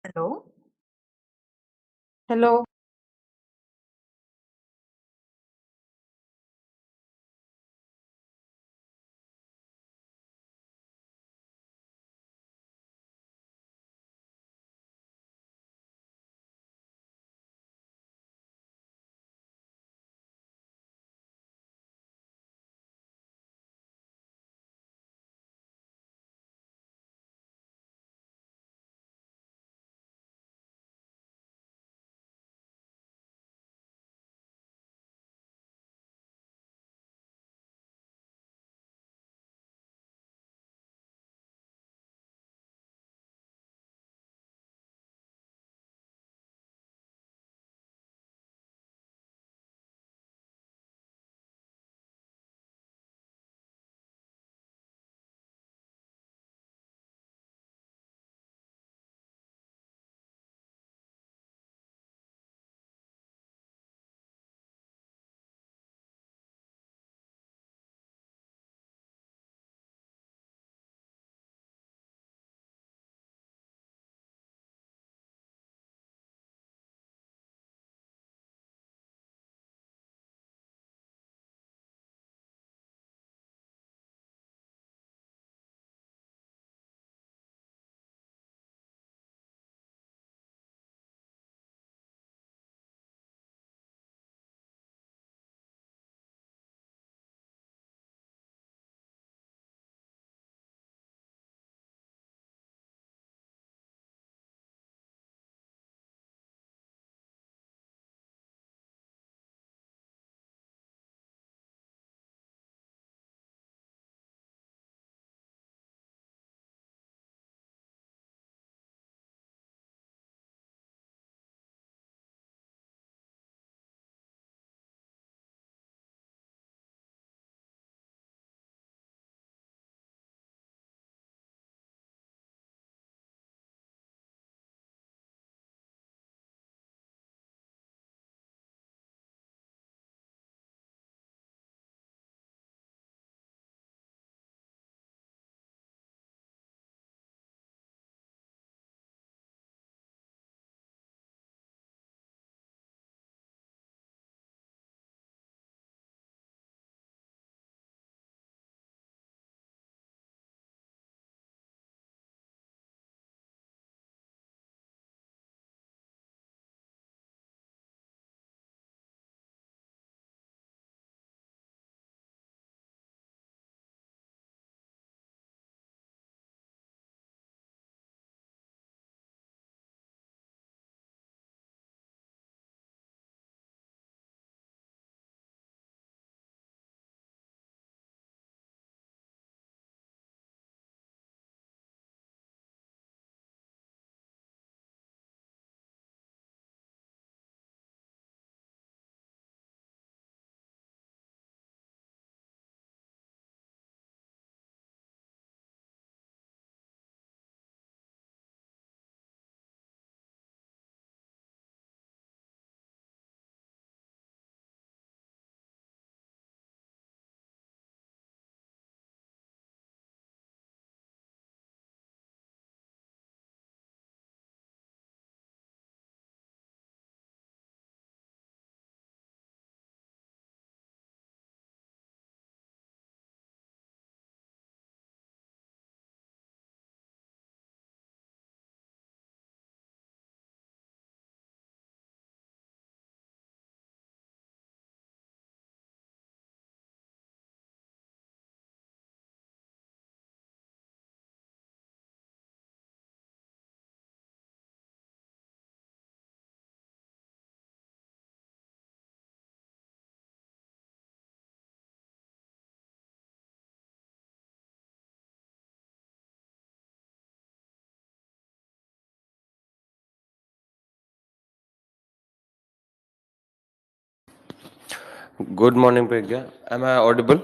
Hello? Hello. Good morning, Pragya. Am I audible?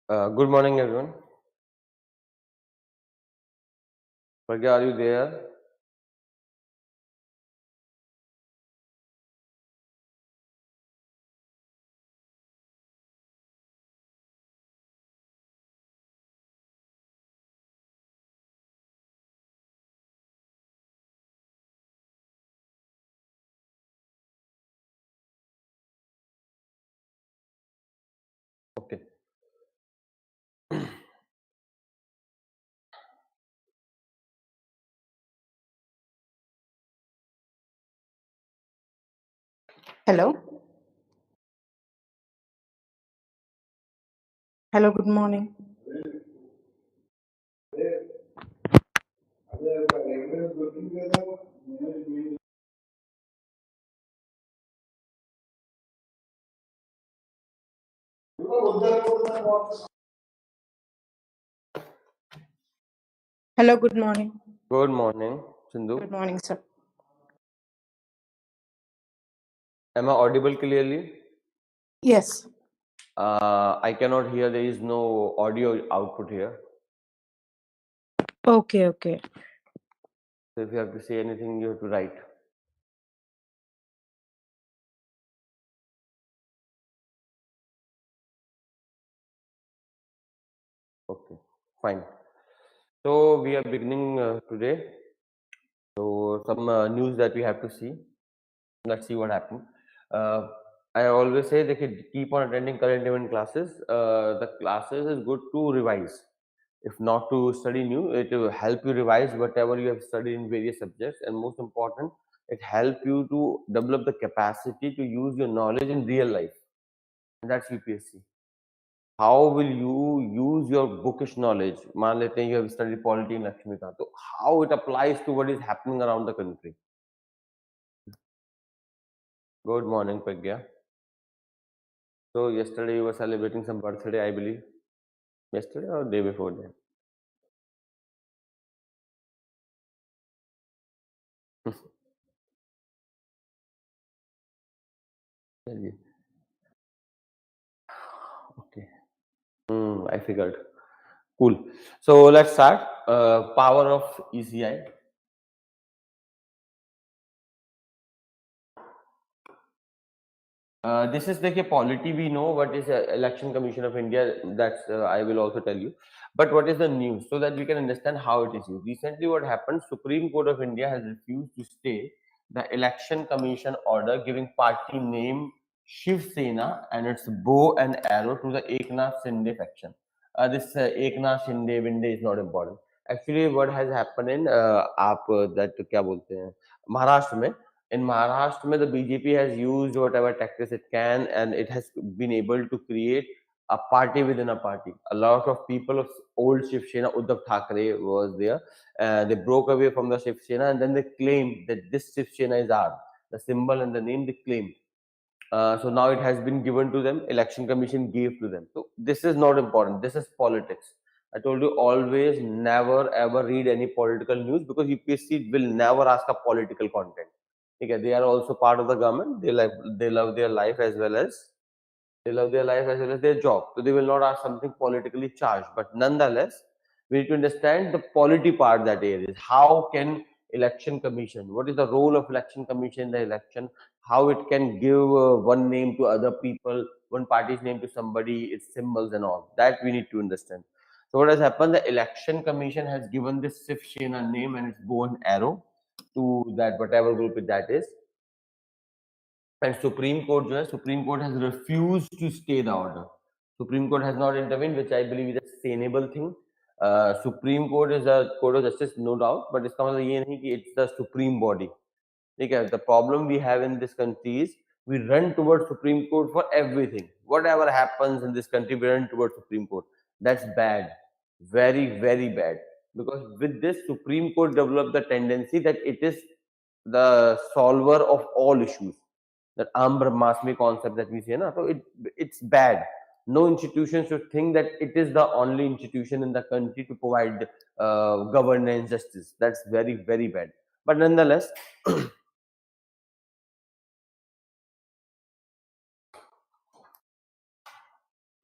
Good morning, everyone. Pragya, are you there? Okay. Hello. Hello, good morning. Hello, good morning. Good morning, Sindhu. Good morning, sir. Am I audible clearly? Yes. I cannot hear. There is no audio output here. Okay, okay. So if you have to say anything, you have to write. Okay, fine. So we are beginning today. So some news that we have to see. Let's see what happens. Uh, I always say they could keep on attending current event classes. The classes is good to revise. If not to study new, it will help you revise whatever you have studied in various subjects, and most important, it help you to develop the capacity to use your knowledge in real life. And that's UPSC. How will you use your bookish knowledge? मान लेते हैं you have studied polity in Lakshmi का, तो how it applies to what is happening around the country. Good morning, Pragya. So yesterday you were celebrating some birthday, I believe. Yesterday or day before that? चलिए. Okay. I figured. Cool. So let's start. Power of ECI. This is like a polity. We know what is Election Commission of India. That's I will also tell you. But what is the news so that we can understand how it is used. Recently, what happened? Supreme Court of India has refused to stay the Election Commission order giving party name Shiv Sena and its bow and arrow to the Eknath Shinde faction. This Eknath Shinde Vinde is not important. Actually, what has happened in आप that क्या बोलते हैं महाराष्ट्र में in Maharashtra, the BJP has used whatever tactics it can, and it has been able to create a party within a party. A lot of people of old Shiv Sena, Uddhav Thackeray was there. They broke away from the Shiv Sena, and then they claimed that this Shiv Sena is ours. The symbol and the name they claimed. So now it has been given to them. Election Commission gave to them. So this is not important. This is politics. I told you always never ever read any political news because UPSC will never ask a political content. Okay, they are also part of the government. They love their life as well as their job. So they will not ask something politically charged. But nonetheless, we need to understand the polity part that there is. How can election commission? What is the role of election commission in the election? How it can give one name to other people, one party's name to somebody, its symbols and all. That we need to understand. So what has happened? The election commission has given this Shiv Sena name and its bow and arrow to that whatever group that is. And Supreme Court, Supreme Court has refused to stay the order. Supreme Court has not intervened, which I believe is a sustainable thing. Supreme Court is a court of justice, no doubt, but इसका मतलब ये नहीं कि it's the supreme body. ठीक है, the problem we have in this country is we run towards Supreme Court for everything. Whatever happens in this country, we run towards Supreme Court. That's bad, very very bad. Because with this, Supreme Court developed the tendency that it is the solver of all issues. That Aam Brahmasmi concept that we say, na, so it's bad. No institution should think that it is the only institution in the country to provide governance, justice. That's very, very bad. But nonetheless,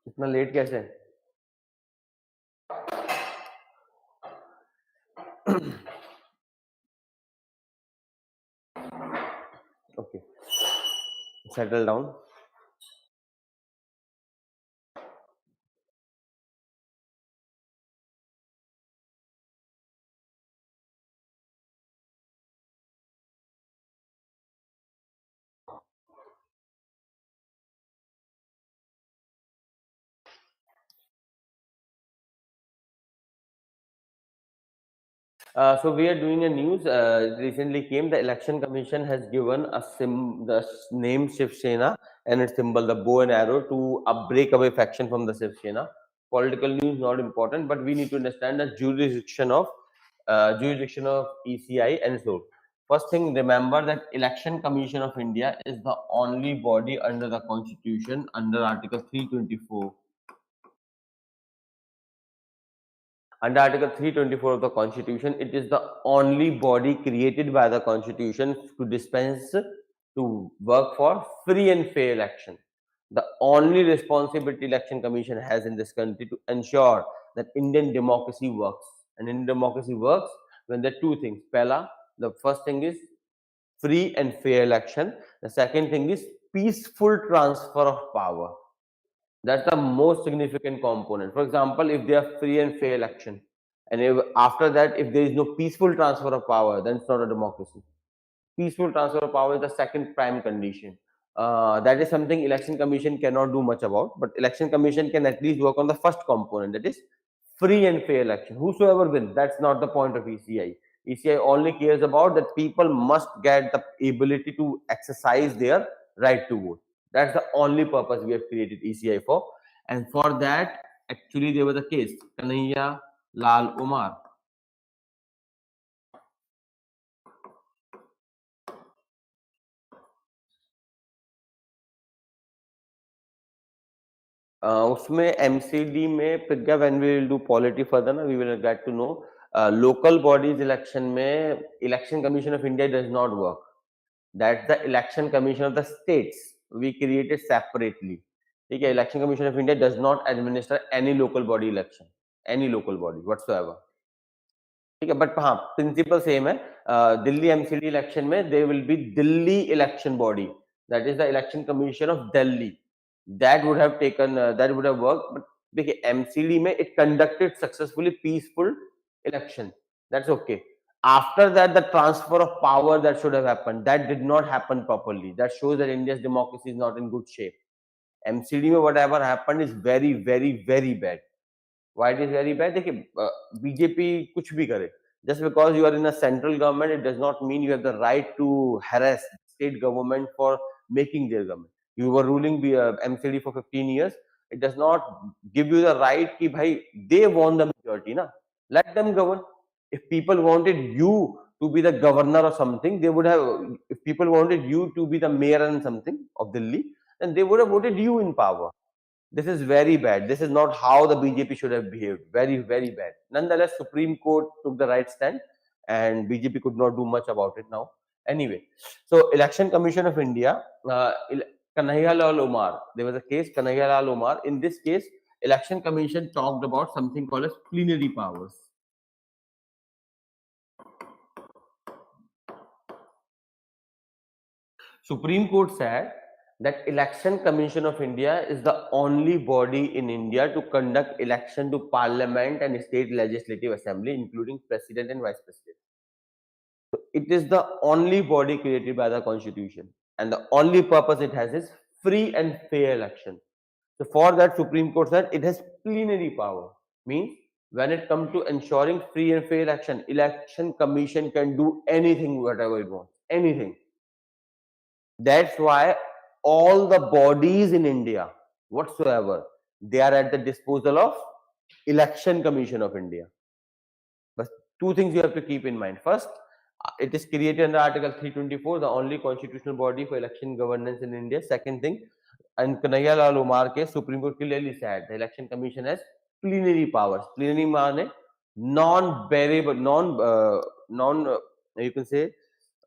इतना late कैसे Okay, settle down. So we are doing a news. Recently came the election commission has given a name Shiv Sena and its symbol the bow and arrow to a breakaway faction from the Shiv Sena. Political news not important, but we need to understand the jurisdiction of ECI and so. First thing, remember that Election Commission of India is the only body under the Constitution under Article 324. Under Article 324 of the Constitution, it is the only body created by the Constitution to dispense to work for free and fair election. The only responsibility Election Commission has in this country to ensure that Indian democracy works. And Indian democracy works when there are two things. Pehla, the first thing is free and fair election. The second thing is peaceful transfer of power. That's the most significant component. For example, if they are free and fair election, and if, after that, if there is no peaceful transfer of power, then it's not a democracy. Peaceful transfer of power is the second prime condition. That is something election commission cannot do much about, but election commission can at least work on the first component, that is free and fair election. Whosoever wins, that's not the point of ECI. ECI only cares about that people must get the ability to exercise their right to vote. That's the only purpose we have created ECI for. And for that, actually, there was a case, Kanhaiya Lal Umar. उसमें MCD में Pragya when we will do polity further ना we will get to know local bodies election में election commission of India does not work that's the election commission of the states we created separately ठीक है election commission of India does not administer any local body election any local body whatsoever ठीक है but हाँ principal same है Delhi MCD election में they will be Delhi election body that is the election commission of Delhi that would have taken that would have worked but देखिए MCD में it conducted successfully peaceful election that's okay after that the transfer of power that should have happened that did not happen properly that shows that India's democracy is not in good shape MCD में whatever happened is very very very bad why it is very bad देखिए BJP कुछ भी करे just because you are in a central government it does not mean you have the right to harass state government for making their government you were ruling MCD for 15 years it does not give you the right कि भाई they won the majority ना let them govern if people wanted you to be the governor or something they would have if people wanted you to be the mayor and something of Delhi then they would have voted you in power this is very bad. This is not how the BJP should have behaved. Very, very bad. Nonetheless, Supreme Court took the right stand and BJP could not do much about it now. Anyway, so Election Commission of India, Kanhaiya Lal Umar, there was a case, Kanhaiya Lal Umar. In this case, Election Commission talked about something called as plenary powers. Supreme Court said that Election Commission of India is the only body in India to conduct election to Parliament and State Legislative Assembly, including President and Vice President. So it is the only body created by the Constitution, and the only purpose it has is free and fair election. So for that, Supreme Court said it has plenary power. Means when it comes to ensuring free and fair election commission can do anything, whatever it wants, anything. That's why all the bodies in India, whatsoever, they are at the disposal of Election Commission of India. But two things you have to keep in mind. First, it is created under Article 324, the only constitutional body for election governance in India. Second thing, and Kanhaiya Lal Umar case, Supreme Court clearly said the Election Commission has plenary powers. Plenary means non-variable, you can say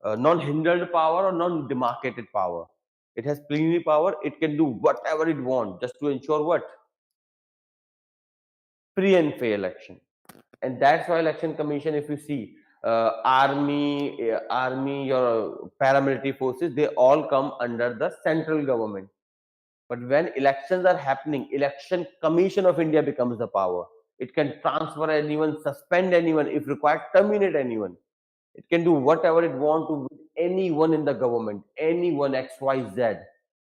non-hindered power or non-demarcated power. It has plenary power. It can do whatever it wants just to ensure what? Free and fair election. And that's why election commission, if you see, army, your paramilitary forces, they all come under the central government. But when elections are happening, election commission of India becomes the power. It can transfer anyone, suspend anyone, if required, terminate anyone. It can do whatever it wants to with anyone in the government, anyone XYZ.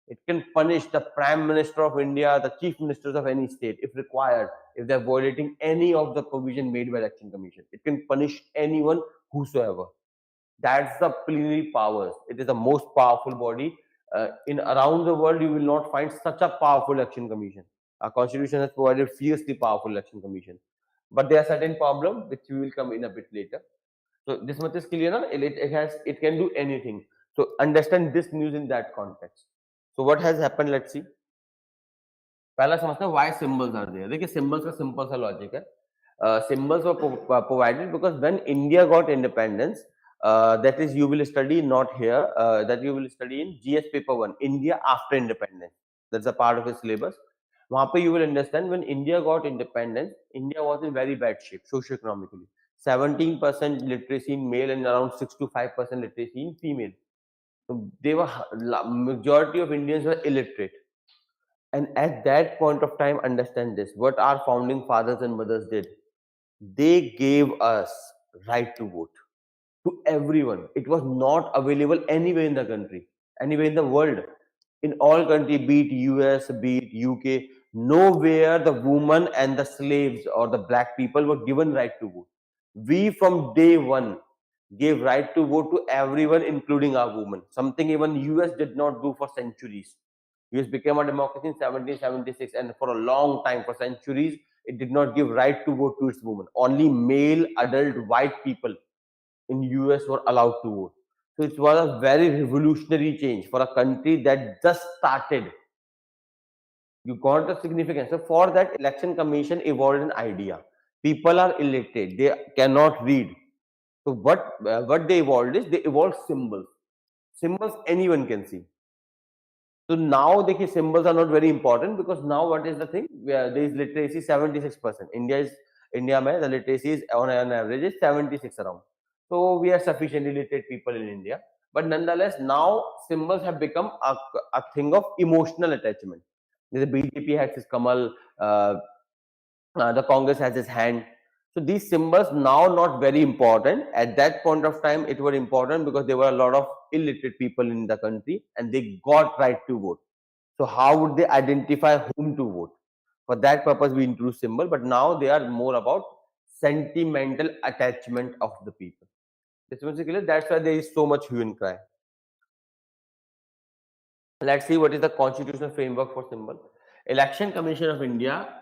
It can punish the Prime Minister of India, the Chief Ministers of any state, if required, if they're violating any of the provision made by Election Commission. It can punish anyone, whosoever. That's the plenary powers. It is the most powerful body. In around the world, you will not find such a powerful election commission. Our constitution has provided fiercely powerful election commission. But there are certain problems which we will come in a bit later. So this much is clear, na? It can do anything. So understand this news in that context. So what has happened? Let's see. पहला समझते हैं why symbols are there. देखिए symbols का simple सा logic है. Symbols were provided because when India got independence, that is you will study not here, that you will study in GS paper 1, India after independence. That's a part of the syllabus. वहाँ पे you will understand when India got independence, India was in very bad shape socio-economically. 17% literacy in male and around 6 to 5% literacy in female. So they were majority of Indians were illiterate. And at that point of time, understand this: what our founding fathers and mothers did, they gave us right to vote to everyone. It was not available anywhere in the country, anywhere in the world, in all country, be it US, be it UK. Nowhere the woman and the slaves or the black people were given right to vote. We from day one gave right to vote to everyone, including our women. Something even US did not do for centuries. US became a democracy in 1776, and for a long time, for centuries, it did not give right to vote to its women. Only male, adult, white people in US were allowed to vote. So it was a very revolutionary change for a country that just started. You got the significance. So for that, election commission evolved an idea. People are illiterate; they cannot read. So what they evolved is they evolved symbols. Symbols anyone can see. So now the symbols are not very important because now what is the thing? There is literacy 76%. India mein the literacy is on an average is 76 around. So we are sufficiently literate people in India. But nonetheless, now symbols have become a thing of emotional attachment. The BJP has its Kamal, the Congress has its hand. So these symbols now not very important. At that point of time, it were important because there were a lot of illiterate people in the country and they got right to vote. So how would they identify whom to vote? For that purpose, we introduce symbol, but now they are more about sentimental attachment of the people. That's basically that's why there is so much hue and cry. Let's see what is the constitutional framework for symbol. Election Commission of India,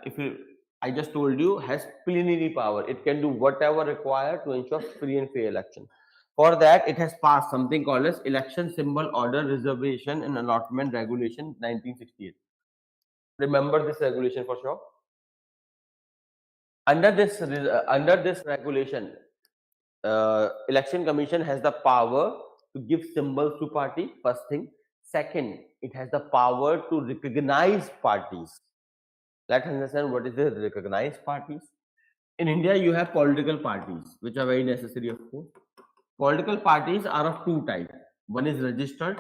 I just told you, has plenary power. It can do whatever required to ensure free and fair election. For that, it has passed something called as Election Symbol Order Reservation and Allotment Regulation 1968. Remember this regulation for sure. Under this regulation, Election Commission has the power to give symbols to party. First thing. Second, it has the power to recognize parties. Let's understand what is the recognized parties. In India, you have political parties, which are very necessary, of course. Political parties are of two types. One is registered,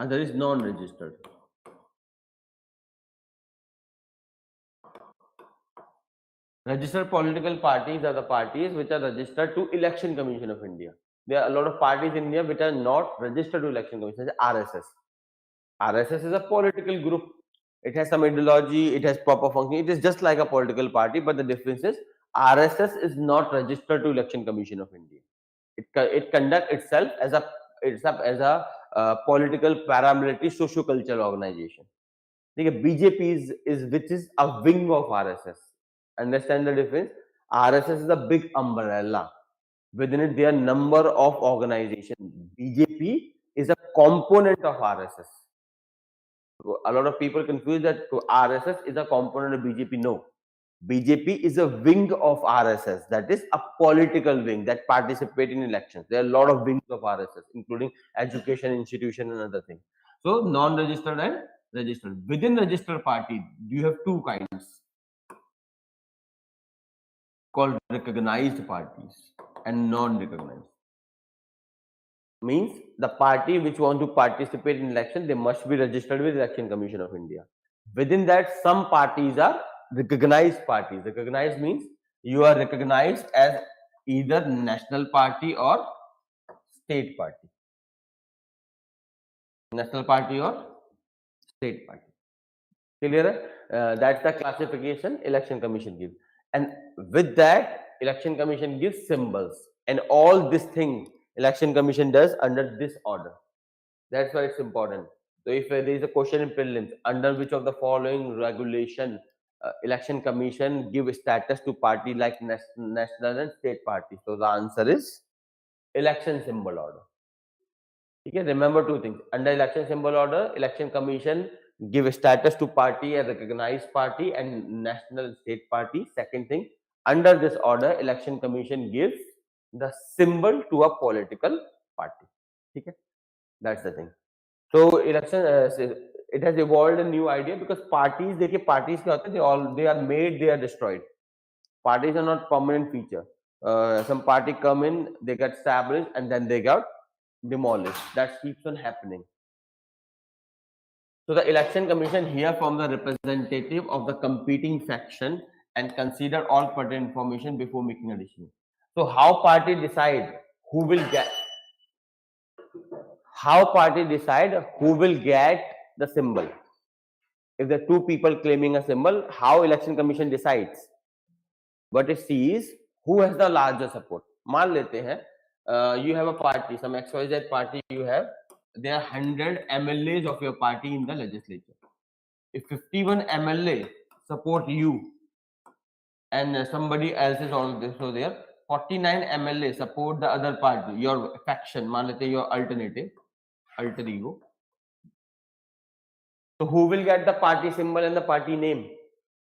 other is non-registered. Registered political parties are the parties which are registered to Election Commission of India. There are a lot of parties in India which are not registered to Election Commission, RSS. RSS is a political group. It has some ideology, it has proper function. It is just like a political party, but the difference is RSS is not registered to Election Commission of India. It conducts itself as a political paramilitary socio-cultural organization. BJP is which is a wing of RSS. Understand the difference? RSS is a big umbrella. Within it, there are number of organizations. BJP is a component of RSS. A lot of people confuse that RSS is a component of BJP. No. BJP is a wing of RSS. That is a political wing that participate in elections. There are a lot of wings of RSS, including education institution and other things. So non-registered and registered. Within registered party, you have two kinds called recognized parties and non-recognized. Means the party which want to participate in election, they must be registered with Election Commission of India. Within that, some parties are recognized parties. Recognized means you are recognized as either national party or state party. National party or state party. Clear? That's the classification Election Commission gives. And with that, Election Commission gives symbols. And all this thing Election Commission does under this order. That's why it's important. So if there is a question in prelims, under which of the following regulation Election Commission give status to party like national and state party? So the answer is election symbol order. Okay, remember two things. Under election symbol order, Election Commission give status to party and recognized party and national and state party. Second thing, under this order, Election Commission gives the symbol to a political party. Okay, that's the thing. So election, it has evolved a new idea because parties, देखिए parties क्या होते हैं? They are made, they are destroyed. Parties are not permanent feature. Some party come in, they get established, and then they got demolished. That keeps on happening. So the election commission here from the representative of the competing faction and consider all pertinent information before making a decision. So how party decide who will get? How party decide who will get the symbol? If there are two people claiming a symbol, how election commission decides? What it sees who has the larger support. मान लेते हैं you have a party, some XYZ party you have, there are 100 MLAs of your party in the legislature. If 51 MLA support you and somebody else is also there, 49 MLA support the other party, your faction, मान लेते हैं your alternative, alter ego. So who will get the party symbol and the party name?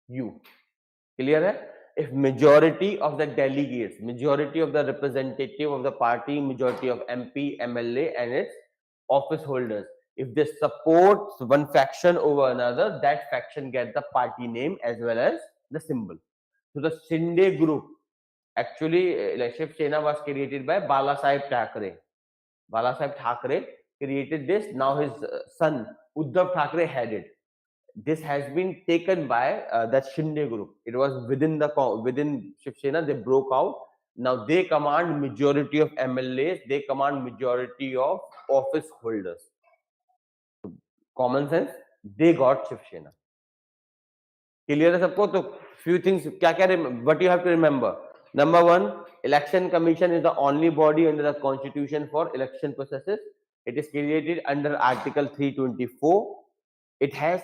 You. Clear hai? If majority of the delegates, majority of the representative of the party, majority of MP, MLA and its office holders, if they support one faction over another, that faction gets the party name as well as the symbol. So the Shinde group, actually Shiv Sena was created by Bala Sahib Thackeray. Bala Sahib Thackeray created this. Now his son Uddhav Thackeray headed. This has been taken by that Shinde group. It was within Shiv Sena. They broke out. Now they command majority of MLAs. They command majority of office holders. Common sense. They got Shiv Sena. Clear है सबको? तो few things. What you have to remember. Number one, Election Commission is the only body under the Constitution for election processes. It is created under Article 324. It has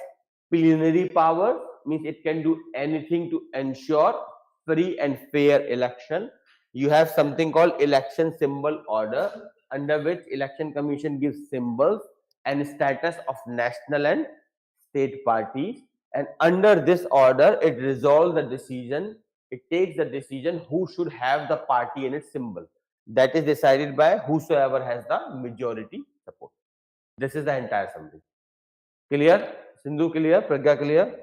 plenary power, means it can do anything to ensure free and fair election. You have something called election symbol order, under which Election Commission gives symbols and status of national and state parties. And under this order, it resolves the decision. It takes the decision who should have the party and its symbol. That is decided by whosoever has the majority support. This is the entire summary. Clear? Sindhu clear? Pragya clear?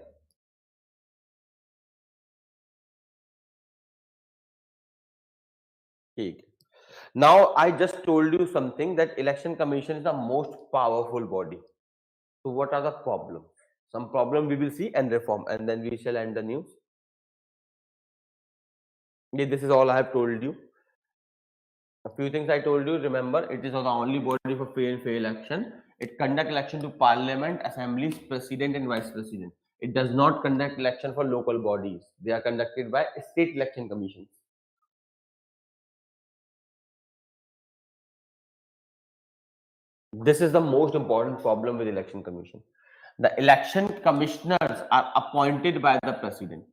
Okay. Now I just told you something, that Election Commission is the most powerful body. So what are the problems? Some problem we will see and reform, and then we shall end the news. Okay, this is all I have told you. A few things I told you. Remember, it is the only body for fair and fair election. It conducts election to parliament, assemblies, president and vice president. It does not conduct election for local bodies. They are conducted by state election commissions. This is the most important problem with election commission. The election commissioners are appointed by the president.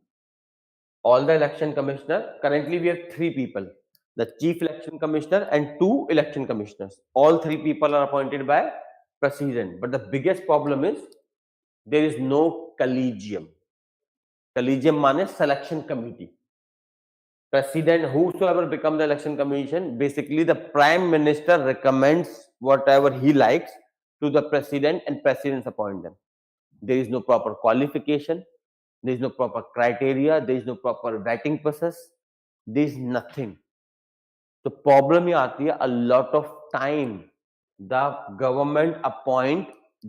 All the election commissioners, currently we have 3 people, the chief election commissioner and 2 election commissioners. All 3 people are appointed by president. But the biggest problem is there is no collegium. Collegium means selection committee. President, whosoever become the election commission, basically the prime minister recommends whatever he likes to the president and president appoint them. There is no proper qualification. There is no proper criteria. There is no proper vetting process. There is nothing. तो problem ये आती है, a lot of time the government appoint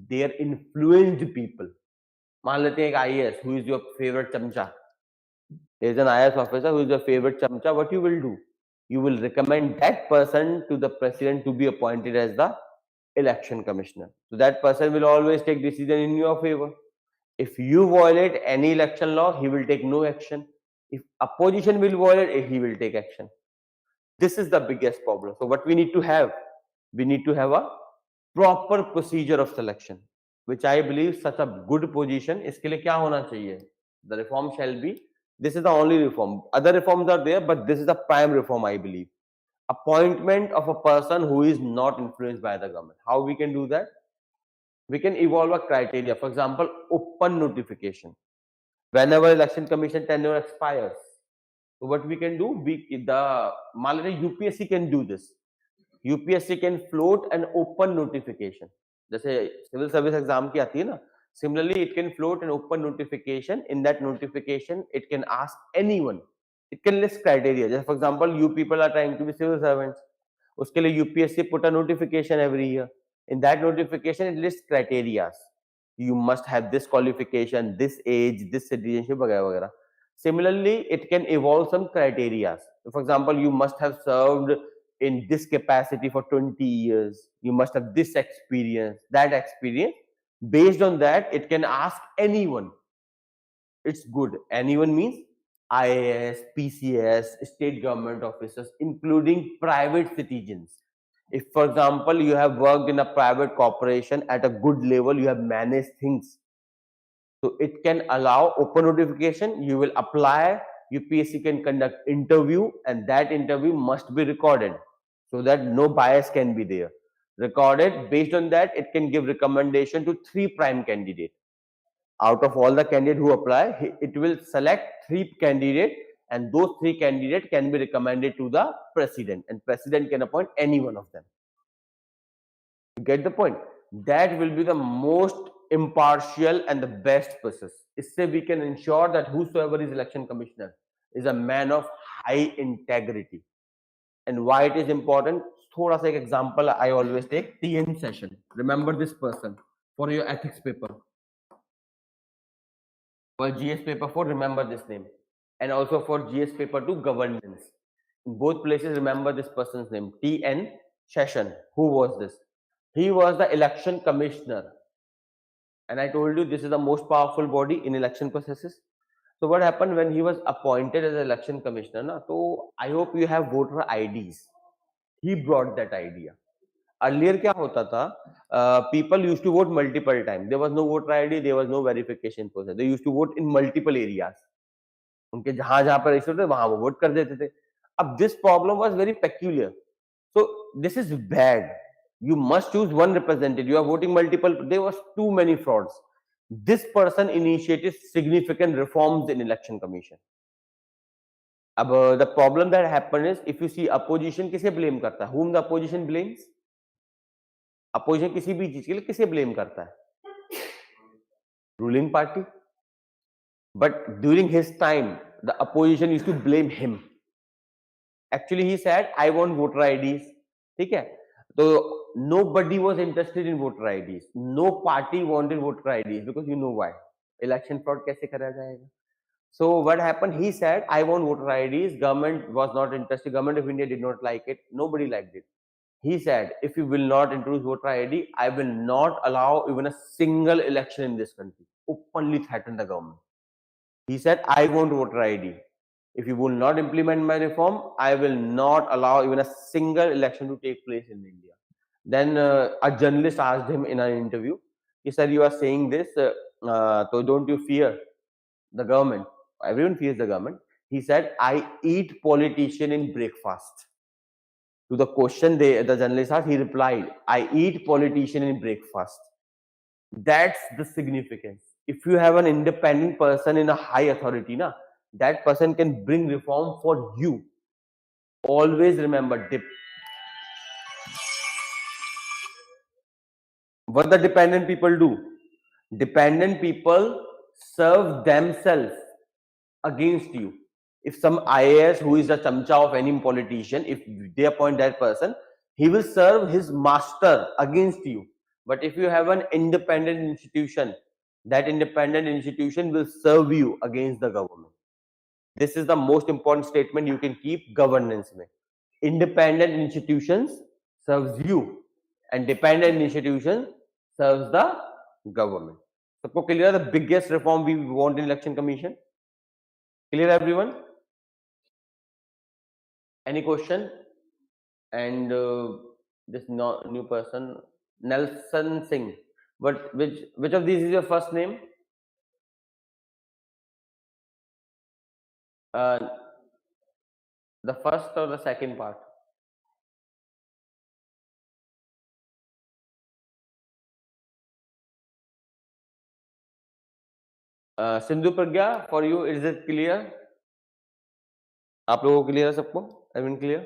their influenced people. मान लेते हैं एक IAS, who is your favorite चमचा? There is an IAS officer who is your favorite chamcha. What you will do? You will recommend that person to the president to be appointed as the election commissioner. So that person will always take decision in your favor. If you violate any election law, he will take no action. If opposition will violate, he will take action. This is the biggest problem. So what we need to have a proper procedure of selection, which I believe such a good position. इसके लिए क्या होना चाहिए? The reform shall be. This is the only reform. Other reforms are there, but this is the prime reform, I believe. Appointment of a person who is not influenced by the government. How we can do that? We can evolve a criteria. For example, open notification. Whenever election commission tenure expires, so what we can do? UPSC can do this. UPSC can float an open notification. जैसे civil service exam की आती है ना, similarly it can float an open notification. In that notification it can ask anyone, it can list criteria. Just for example, you people are trying to be civil servants, उसके लिए UPSC put a notification every year. In that notification it lists criteria. You must have this qualification, this age, this citizenship वगैरह वगैरह. Similarly, it can evolve some criteria. For example, you must have served in this capacity for 20 years. You must have this experience, that experience. Based on that, it can ask anyone. It's good. Anyone means IAS, PCS, state government officers, including private citizens. If, for example, you have worked in a private corporation at a good level, you have managed things. So it can allow open notification. You will apply. UPSC can conduct interview, and that interview must be recorded so that no bias can be there. Recorded. Based on that, it can give recommendation to 3 prime candidates. Out of all the candidates who apply, it will select 3 candidates, and those 3 candidates can be recommended to the president, and president can appoint any one of them. You get the point? That will be the most impartial and the best process. इससे we can ensure that whosoever is election commissioner is a man of high integrity. And why it is important? थोड़ा सा एक example I always take. TN session. Remember this person for your ethics paper. For GS paper 4, remember this name. And also for GS paper 2, governance. In both places, remember this person's name. TN session. Who was this? He was the election commissioner. And I told you this is the most powerful body in election processes. So what happened when he was appointed as election commissioner? Na? So I hope you have voter IDs. He brought that idea. Earlier क्या होता था? People used to vote multiple times. There was no voter ID. There was no verification process. They used to vote in multiple areas. उनके जहां जहां पर register थे वहां वो वोट कर देते थे. अब this problem was very peculiar. So this is bad. You must choose one representative. You are voting multiple. There was too many frauds. This person initiated significant reforms in election commission. अब the problem that happened is, if you see opposition किसे blame करता है? Whom the opposition blames? Opposition किसी भी चीज के लिए किसे blame करता है? Ruling party. But during his time, the opposition used to blame him. Actually, he said, "I want voter IDs." ठीक है? So nobody was interested in voter IDs. No party wanted voter IDs because you know why? Election fraud कैसे करा जाएगा? So what happened? He said, "I want voter IDs." Government was not interested. Government of India did not like it. Nobody liked it. He said, "If you will not introduce voter ID, I will not allow even a single election in this country." Openly threatened the government. He said, "I want voter ID. If you will not implement my reform, I will not allow even a single election to take place in India." Then a journalist asked him in an interview, he said, "You are saying this, so don't you fear the government?" Everyone fears the government. He said, "I eat politician in breakfast." To the question the journalist asked, he replied, "I eat politician in breakfast." That's the significance. If you have an independent person in a high authority, na, that person can bring reform for you. Always remember, what the dependent people do? Dependent people serve themselves against you. If some IAS who is a chamcha of any politician, if they appoint that person, he will serve his master against you. But if you have an independent institution, that independent institution will serve you against the government. This is the most important statement you can keep governance में. Independent institutions serves you and dependent institution serves the government. सबको clear the biggest reform we want in election commission? Clear everyone? Any question? And this new person, Nelson Singh. But which of these is your first name? Uh, the first or the second part? Sindhu Pragya, for you, is it clear? आप लोगों को clear है सबको? Everyone clear?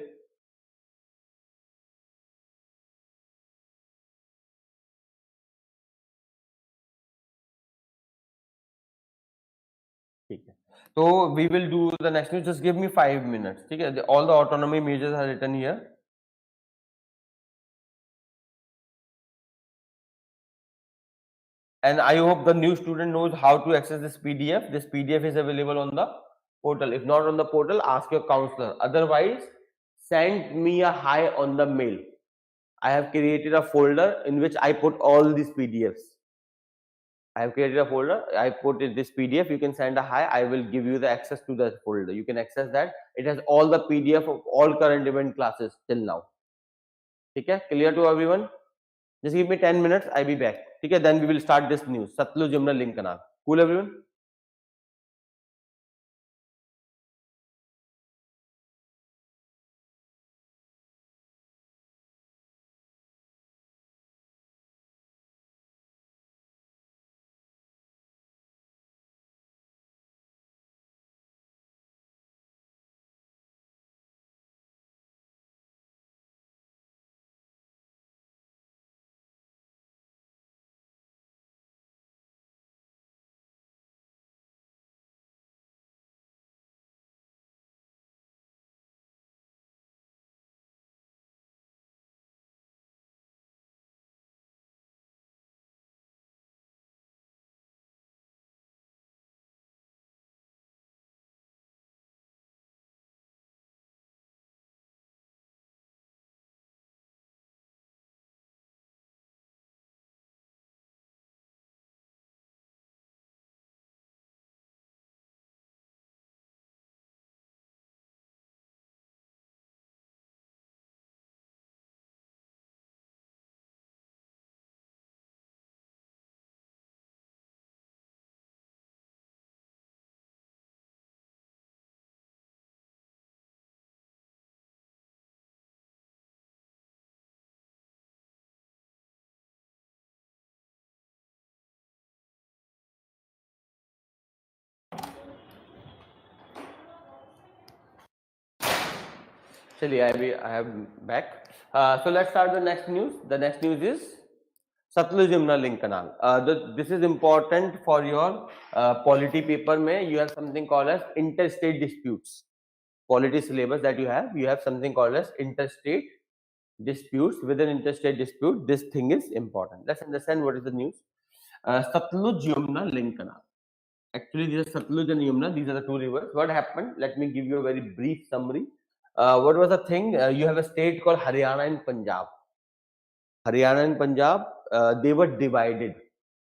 ठीक है. So we will do the next news. Just give me 5 minutes. ठीक है. All the autonomy measures are written here. And I hope the new student knows how to access this PDF. This PDF is available on the portal. If not on the portal, ask your counselor. Otherwise, send me a hi on the mail. I have created a folder in which I put all these PDFs. I have created a folder. I put in this PDF. You can send a hi. I will give you the access to that folder. You can access that. It has all the PDF of all current event classes till now. Okay, clear to everyone? Just give me 10 minutes. I'll be back. Okay, then we will start this news. Satluj Yamuna link canal. Cool, everyone? Actually, I have back. So let's start the next news. The next news is Satluj Yamuna link canal. This is important for your polity paper. Mein you have something called as interstate disputes. Polity syllabus that you have something called as interstate disputes. Within interstate dispute, this thing is important. Let's understand what is the news. Satluj Yamuna link canal. Actually, these are Satluj and Yamuna. These are the two rivers. What happened? Let me give you a very brief summary. What was the thing? You have a state called Haryana and Punjab. Haryana and Punjab, they were divided.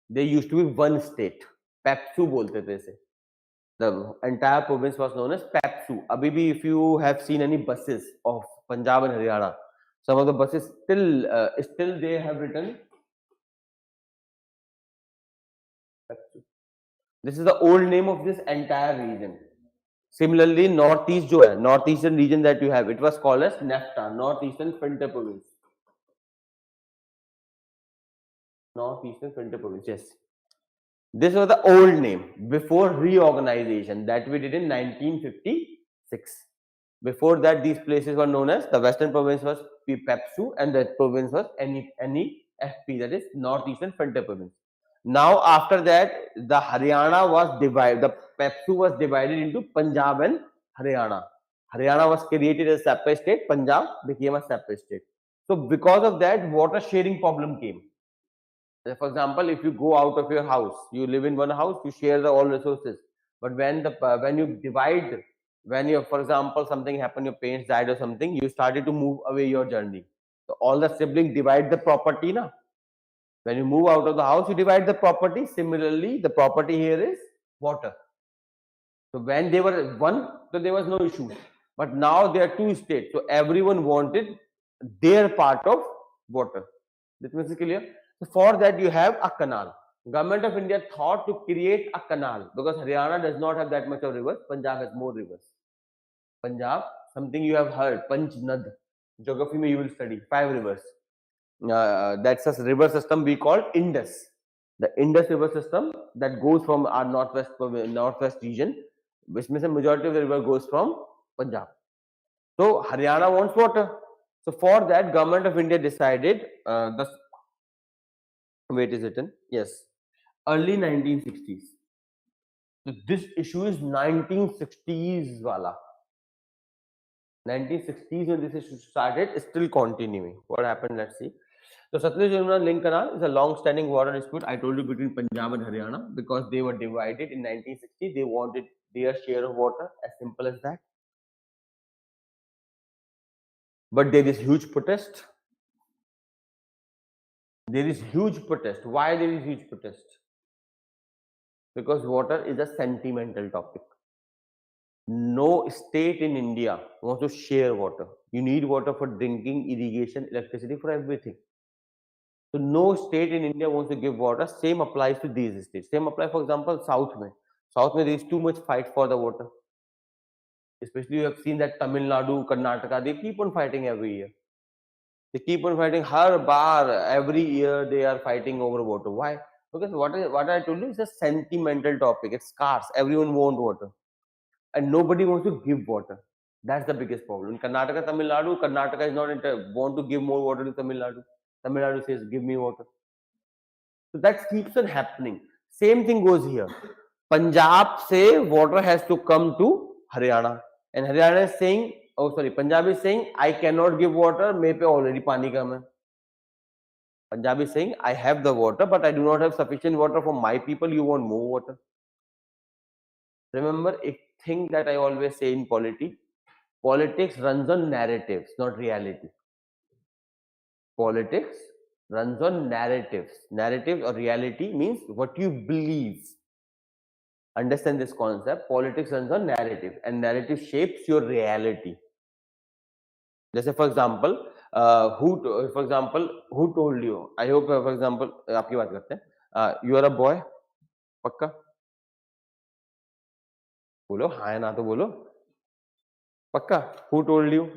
They used to be one state. Pepsu bolte the इसे. The entire province was known as Pepsu. Abhi bhi, if you have seen any buses of Punjab and Haryana, some of the buses still they have written Pepsu. This is the old name of this entire region. Similarly, northeast जो है, northeastern region that you have, it was called as NAFTA, Northeastern Frontier Province. Northeastern Frontier Province, yes. This was the old name before reorganization that we did in 1956. Before that, these places were known as, the Western Province was Pepsu and the province was NEFP, that is Northeastern Frontier Province. Now after that, the Haryana was divided. The PEPSU was divided into Punjab and Haryana. Haryana was created as a separate state. Punjab became a separate state. So because of that, water sharing problem came. For example, if you go out of your house, you live in one house, you share the all resources. But when you divide, when you, for example, something happened, your parents died or something, you started to move away your journey. So all the siblings divide the property, na. When you move out of the house, you divide the property. Similarly, the property here is water. So when they were one, so there was no issue. But now there are two states. So everyone wanted their part of water. This is clear. So for that you have a canal. Government of India thought to create a canal because Haryana does not have that much of rivers. Punjab has more rivers. Punjab, something you have heard, Panch Nad. Geography mein you will study 5 rivers. That's a river system we call Indus. The Indus river system that goes from our northwest region, which means the majority of the river goes from Punjab. So Haryana wants water. So for that, government of India decided the wait is written yes, early 1960s. So this issue is 1960s wala. 1960s when this issue started, is still continuing. What happened? Let's see. So Satluj Yamuna Link Canal is a long-standing water dispute. I told you between Punjab and Haryana because they were divided in 1960. They wanted their share of water. As simple as that. But there is huge protest. There is huge protest. Why there is huge protest? Because water is a sentimental topic. No state in India wants to share water. You need water for drinking, irrigation, electricity, for everything. So no state in India wants to give water. Same applies to these states. Same applies, for example, South mein. South mein there is too much fight for the water. Especially you have seen that Tamil Nadu, Karnataka, they keep on fighting every year. They keep on fighting har bar, every year they are fighting over water. Why? Because what I told you is a sentimental topic. It's scarce. Everyone wants water. And nobody wants to give water. That's the biggest problem. In Karnataka, Tamil Nadu, Karnataka is not want to give more water to Tamil Nadu. Tamil Nadu says, give me water. So that keeps on happening. Same thing goes here. Punjab say water has to come to Haryana. And Haryana is saying, oh sorry, Punjab is saying, I cannot give water, mere pe already pani kam hai. Punjab is saying, I have the water, but I do not have sufficient water for my people, you want more water. Remember a thing that I always say in politics runs on narratives, not reality. Politics runs on narratives. Narratives or reality means what you believe. Understand this concept. Politics runs on narrative, and narrative shapes your reality. जैसे for example, who told you? I hope for example आपकी बात करते हैं. You are a boy, पक्का? बोलो हाँ या ना तो बोलो. पक्का? Who told you?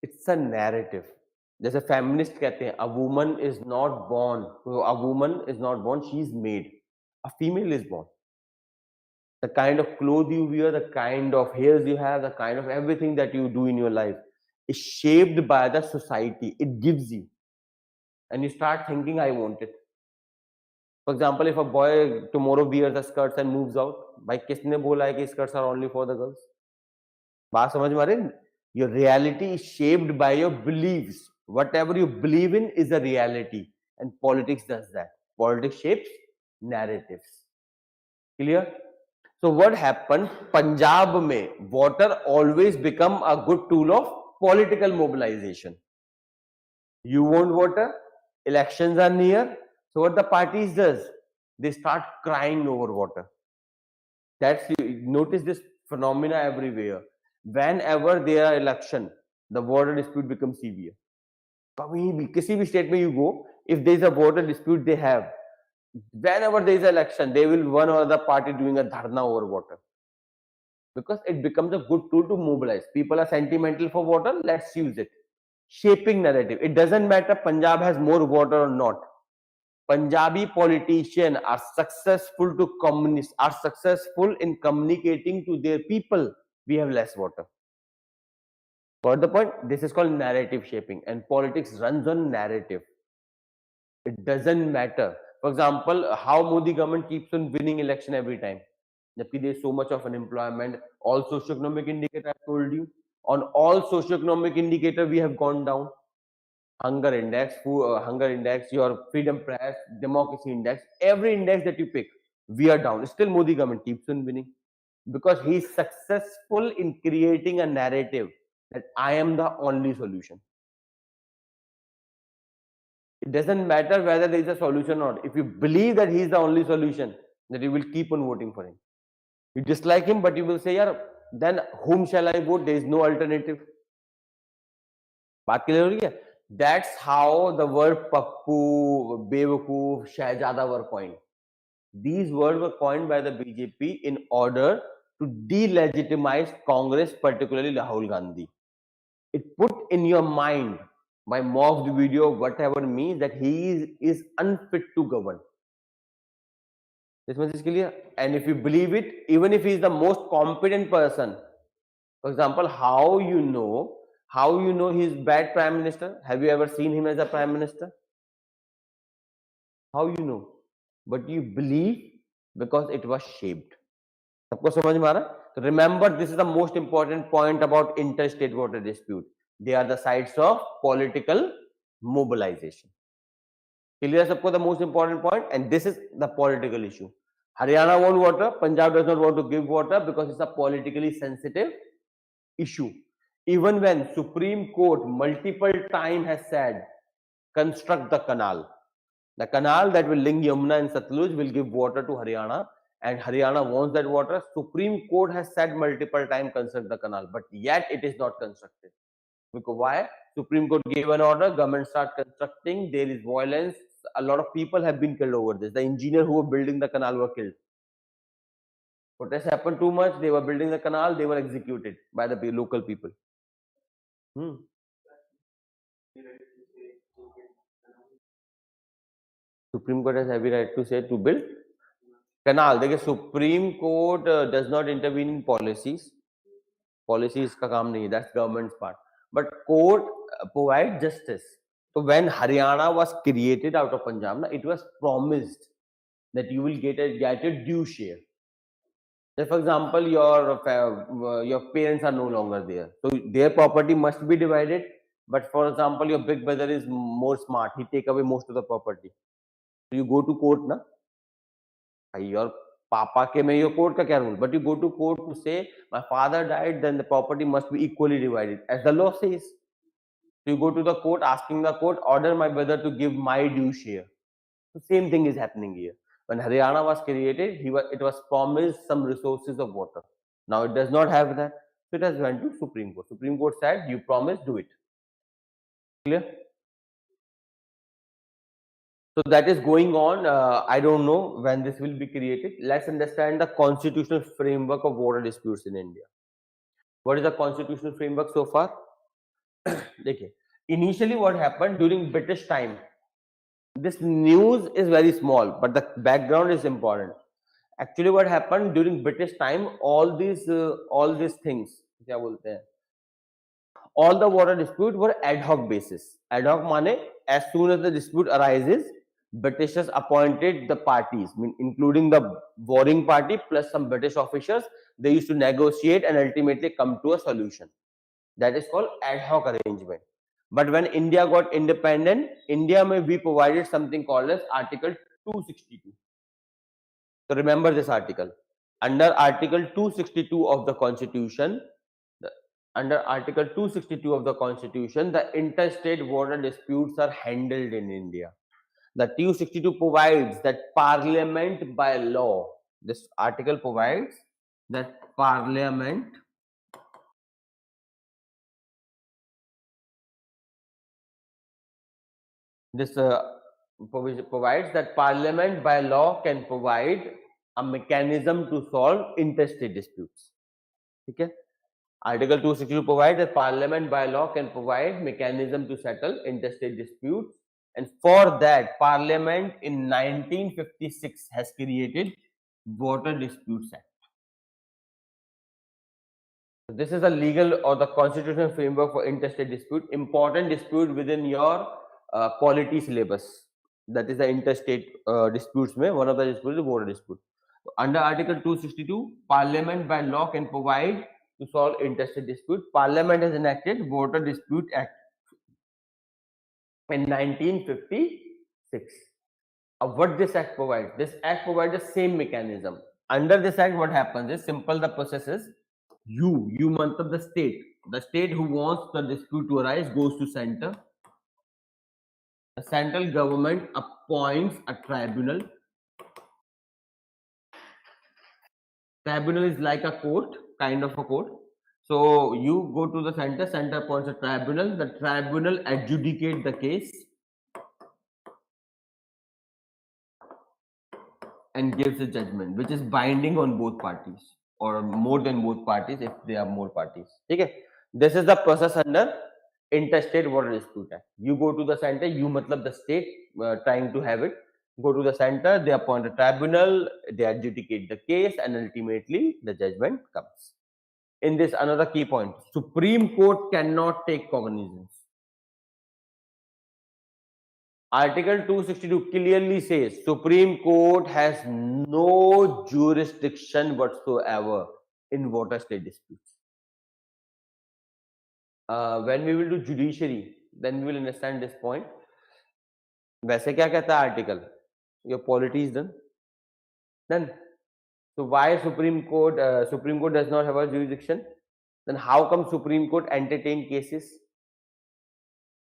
It's a narrative. जैसे feminist कहते हैं, a woman is not born. A woman is not born, she is made. A female is born. The kind of clothes you wear, the kind of hairs you have, the kind of everything that you do in your life is shaped by the society. It gives you. And you start thinking, I want it. For example, if a boy tomorrow wears the skirts and moves out, भाई किसने बोला है कि skirts are only for the girls? बात समझ में आ रही है? Your reality is shaped by your beliefs. Whatever you believe in is a reality. And politics does that. Politics shapes narratives. Clear? So what happened? Punjab mein water always become a good tool of political mobilization. You want water? Elections are near. So what the parties does? They start crying over water. That's you notice this phenomena everywhere. Whenever there are election, the water dispute becomes severe. कहीं भी किसी भी state में you go, if there is a water dispute they have, whenever there is an election, they will one or other party doing a dharna over water. Because it becomes a good tool to mobilize. People are sentimental for water, let's use it. Shaping narrative. It doesn't matter Punjab has more water or not. Punjabi politicians are successful are successful in communicating to their people. We have less water. For the point, this is called narrative shaping, and politics runs on narrative. It doesn't matter. For example, how Modi government keeps on winning election every time. There's so much of unemployment. All socioeconomic indicator I told you. On all socioeconomic indicator we have gone down. Hunger index, hunger index, your freedom press, democracy index, every index that you pick, we are down. Still Modi government keeps on winning because he's successful in creating a narrative that I am the only solution. It doesn't matter whether there is a solution or not. If you believe that he is the only solution, that you will keep on voting for him. You dislike him, but you will say, "Yeah, then whom shall I vote? There is no alternative." बात clear हो रही है? That's how the word Pappu, Bewakoof, Shahzada were coined. These words were coined by the BJP in order to delegitimize Congress, particularly Rahul Gandhi. It put in your mind by mocked video, whatever means, that he is unfit to govern. This much is clear. And if you believe it, even if he is the most competent person, for example, how you know he is bad prime minister? Have you ever seen him as a prime minister? How you know? But you believe because it was shaped. सबको समझ में आ रहा है? So remember, this is the most important point about interstate water dispute. They are the sites of political mobilization. Clear सबको the most important point, and this is the political issue. Haryana wants water, Punjab does not want to give water because it's a politically sensitive issue. Even when Supreme Court multiple times has said, construct the canal. The canal that will link Yamuna and Satluj will give water to Haryana, and Haryana wants that water. Supreme Court has said multiple times, construct the canal, but yet it is not constructed. Because why? Supreme Court gave an order, government start constructing, there is violence, a lot of people have been killed over this. The engineer who were building the canal were killed. Protest happened too much, they were building the canal, they were executed by the local people. Supreme Court has every right to say to build canal. देखिए Supreme Court does not intervene in policies. Policies का काम नहीं है, that's government's part. But court provide justice. So when Haryana was created out of Punjab, it was promised that you will get a due share. Say for example, your parents are no longer there, so their property must be divided. But for example, your big brother is more smart; he take away most of the property. So you go to court, na? Your papa के में your court का क्या rule? But you go to court to say my father died, then the property must be equally divided, as the law says. So you go to the court asking the court order my brother to give my due share. The same thing is happening here. When Haryana was created, it was promised some resources of water. Now it does not have that. So it has went to Supreme Court. Supreme Court said, you promised, do it. Clear? So that is going on. I don't know when this will be created. Let's understand the constitutional framework of water disputes in India. What is the constitutional framework so far? Okay. Initially, what happened during British time? This news is very small, but the background is important. Actually, what happened during British time? All these things, क्या बोलते हैं? All the water disputes were ad hoc basis. Ad hoc माने as soon as the dispute arises, Britishers appointed the parties, including the warring party plus some British officials. They used to negotiate and ultimately come to a solution. That is called ad hoc arrangement. But when India got independent, we provided something called as Article 262. So remember this article. Under Article 262 of the Constitution, the interstate water disputes are handled in India. The 262 provides that Parliament by law, this article provides that Parliament provides that Parliament by law can provide a mechanism to solve interstate disputes. Okay? Article 262 provides that Parliament by law can provide mechanism to settle interstate disputes, and for that Parliament in 1956 has created Water Disputes Act. So this is a legal or the constitutional framework for interstate dispute, important dispute within your polity syllabus. That is the interstate disputes. One of the disputes is border dispute. So under Article 262, Parliament by law can provide to solve interstate dispute. Parliament has enacted Border Dispute Act in 1956. What this act provides? This act provides the same mechanism. Under this act, what happens is simple. The process is you matlab the state. The state who wants the dispute to arise goes to center. The central government appoints a tribunal. Tribunal is like a court, kind of a court. So you go to the center, center appoints a tribunal, the tribunal adjudicate the case and gives a judgment which is binding on both parties or more than both parties if there are more parties. Okay, this is the process under interstate border dispute act. You go to the center, you matlab the state trying to have it, go to the center, they appoint a tribunal, they adjudicate the case, and ultimately the judgment comes. In this, another key point: Supreme Court cannot take cognizance. Article 262 clearly says Supreme Court has no jurisdiction whatsoever in water state disputes. When we will do judiciary, then we will understand this point. वैसे क्या कहता है article? Your polity is done. Done. So why Supreme Court does not have a jurisdiction? Then how come Supreme Court entertain cases?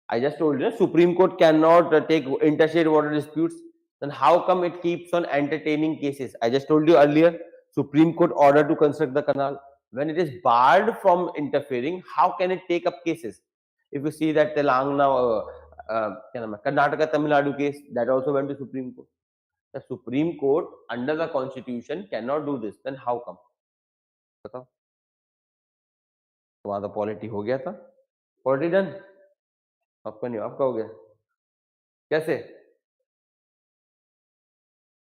I just told you, Supreme Court cannot take interstate water disputes. Then how come it keeps on entertaining cases? I just told you earlier, Supreme Court ordered to construct the canal. When it is barred from interfering, how can it take up cases? If you see that Telangana, Karnataka, Tamil Nadu case, that also went to Supreme Court. The Supreme Court under the Constitution cannot do this. Then how come? बताओ, तुम्हारा polity हो गया था, polity done, आपका नहीं, आपका हो गया कैसे?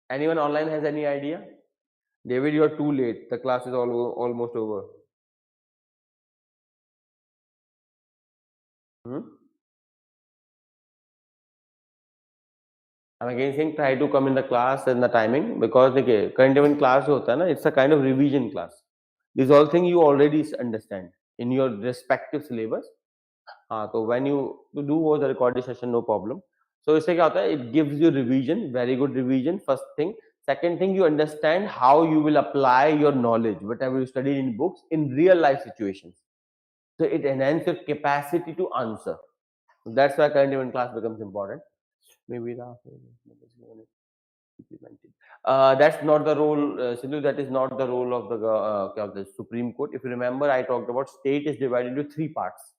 Anyone online has any idea? David, you are too late. The class is almost over. I'm again saying try to come in the class and the timing, because the current event class hota na, it's a kind of revision class. These all things you already understand in your respective syllabus. So when you do the recorded session, no problem. So इससे क्या होता है? It gives you revision, very good revision. First thing. Second thing, you understand how you will apply your knowledge, whatever you studied in books, in real life situations. So it enhances your capacity to answer. That's why current event class becomes important. Maybe that's not the role, Sidhu. That is not the role of the Supreme Court. If you remember, I talked about state is divided into three parts.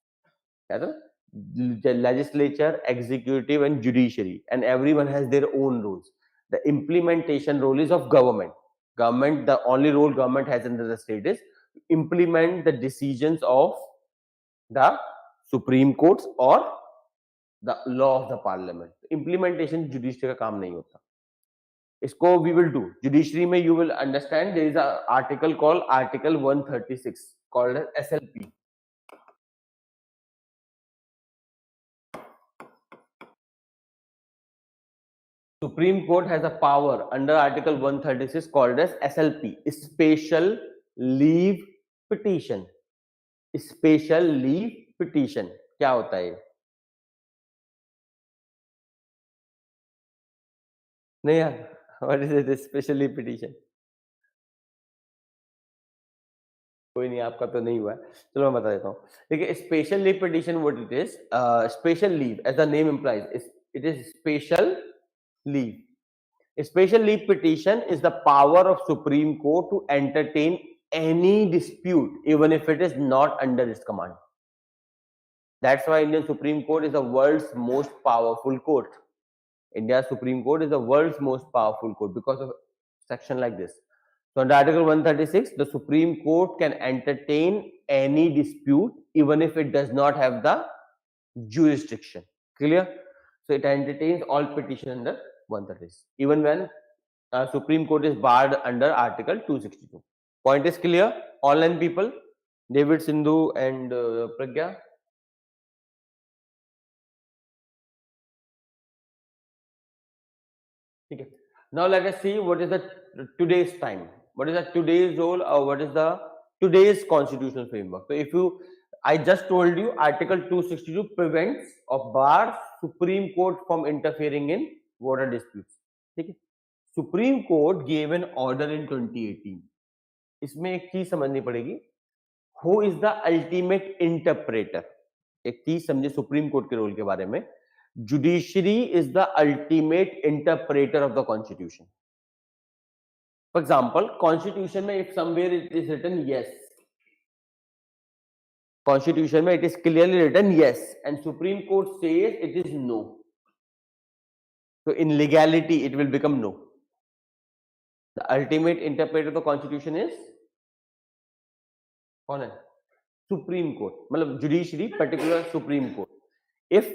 The legislature, executive, and judiciary, and everyone has their own roles. The implementation role is of government. The only role government has in the state is implement the decisions of the Supreme Courts or the law of the Parliament. Implementation judiciary का काम नहीं होता. इसको we will do. Judiciary में you will understand there is an article called Article 136 called as SLP. Supreme Court has a power under Article 136 called as SLP, Special Leave Petition. Special Leave Petition क्या होता है? नहीं यार, what is it? Special Leave Petition. कोई नहीं, आपका तो नहीं हुआ है, चलो मैं बता देता हूँ. देखिए, special leave petition what it is, special leave as the name implies, it is special leave. Special leave petition is the power of Supreme Court to entertain any dispute even if it is not under its command. That's why Indian Supreme Court is the world's most powerful court. India's Supreme Court is the world's most powerful court because of section like this. So under Article 136, the Supreme Court can entertain any dispute even if it does not have the jurisdiction. Clear? So it entertains all petition under 136, even when Supreme Court is barred under Article 262. Point is clear? Online people, David, Sindhu, and Pragya. ठीक है. Now let us see what is the today's time. What is the today's role, or what is the today's constitutional framework? So if you, I just told you Article 262 prevents or bars Supreme Court from interfering in water disputes. ठीक है. Supreme Court gave an order in 2018. इसमें एक चीज समझनी पड़ेगी, who is the ultimate interpreter. एक चीज समझे सुप्रीम कोर्ट के रोल के बारे में. Judiciary is the ultimate interpreter of the constitution. For example, constitution में if somewhere it is written yes, constitution में it is clearly written yes, and Supreme Court says it is no, so in legality it will become no. The ultimate interpreter of the constitution is कौन है? Supreme Court, मतलब judiciary, particular Supreme Court. If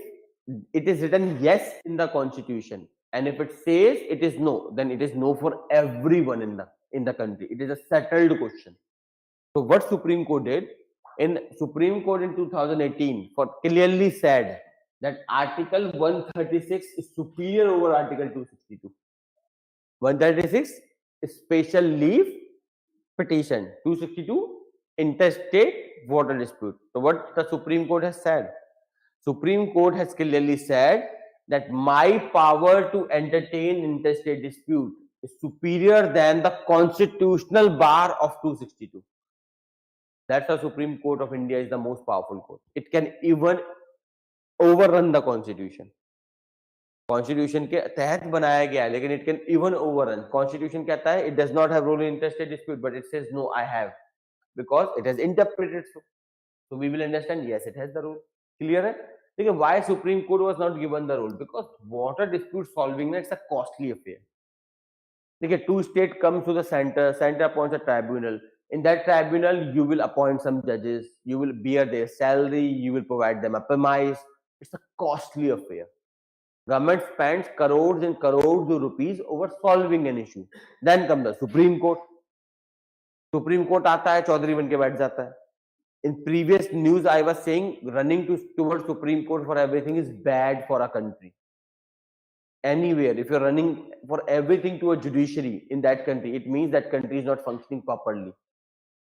it is written yes in the constitution, and if it says it is no, then it is no for everyone in the country. It is a settled question. So what Supreme Court did, in Supreme Court in 2018 for clearly said that Article 136 is superior over Article 262. 136 is special leave petition, 262 interstate water dispute. So what the Supreme Court has said, Supreme Court has clearly said that my power to entertain interstate dispute is superior than the constitutional bar of 262. That's the Supreme Court of India is the most powerful court. It can even overrun the constitution. Constitution के तहत बनाया गया है, लेकिन it can even overrun. Constitution कहता है it does not have role in interstate dispute, but it says no I have, because it has interpreted so. So we will understand, yes, it has the role. Clear है? ठीक है. Why Supreme Court was not given the role? Because water dispute solving, it's a costly affair. ठीक है. Two state comes to the center appoints a tribunal. In that tribunal, you will appoint some judges, you will bear their salary, you will provide them a premise. It's a costly affair. Government spends crores and crores of rupees over solving an issue. Then comes the Supreme Court. Supreme Court आता है, चौधरी बन के बैठ जाता है. In previous news, I was saying running towards Supreme Court for everything is bad for a country. Anywhere, if you're running for everything to a judiciary in that country, it means that country is not functioning properly.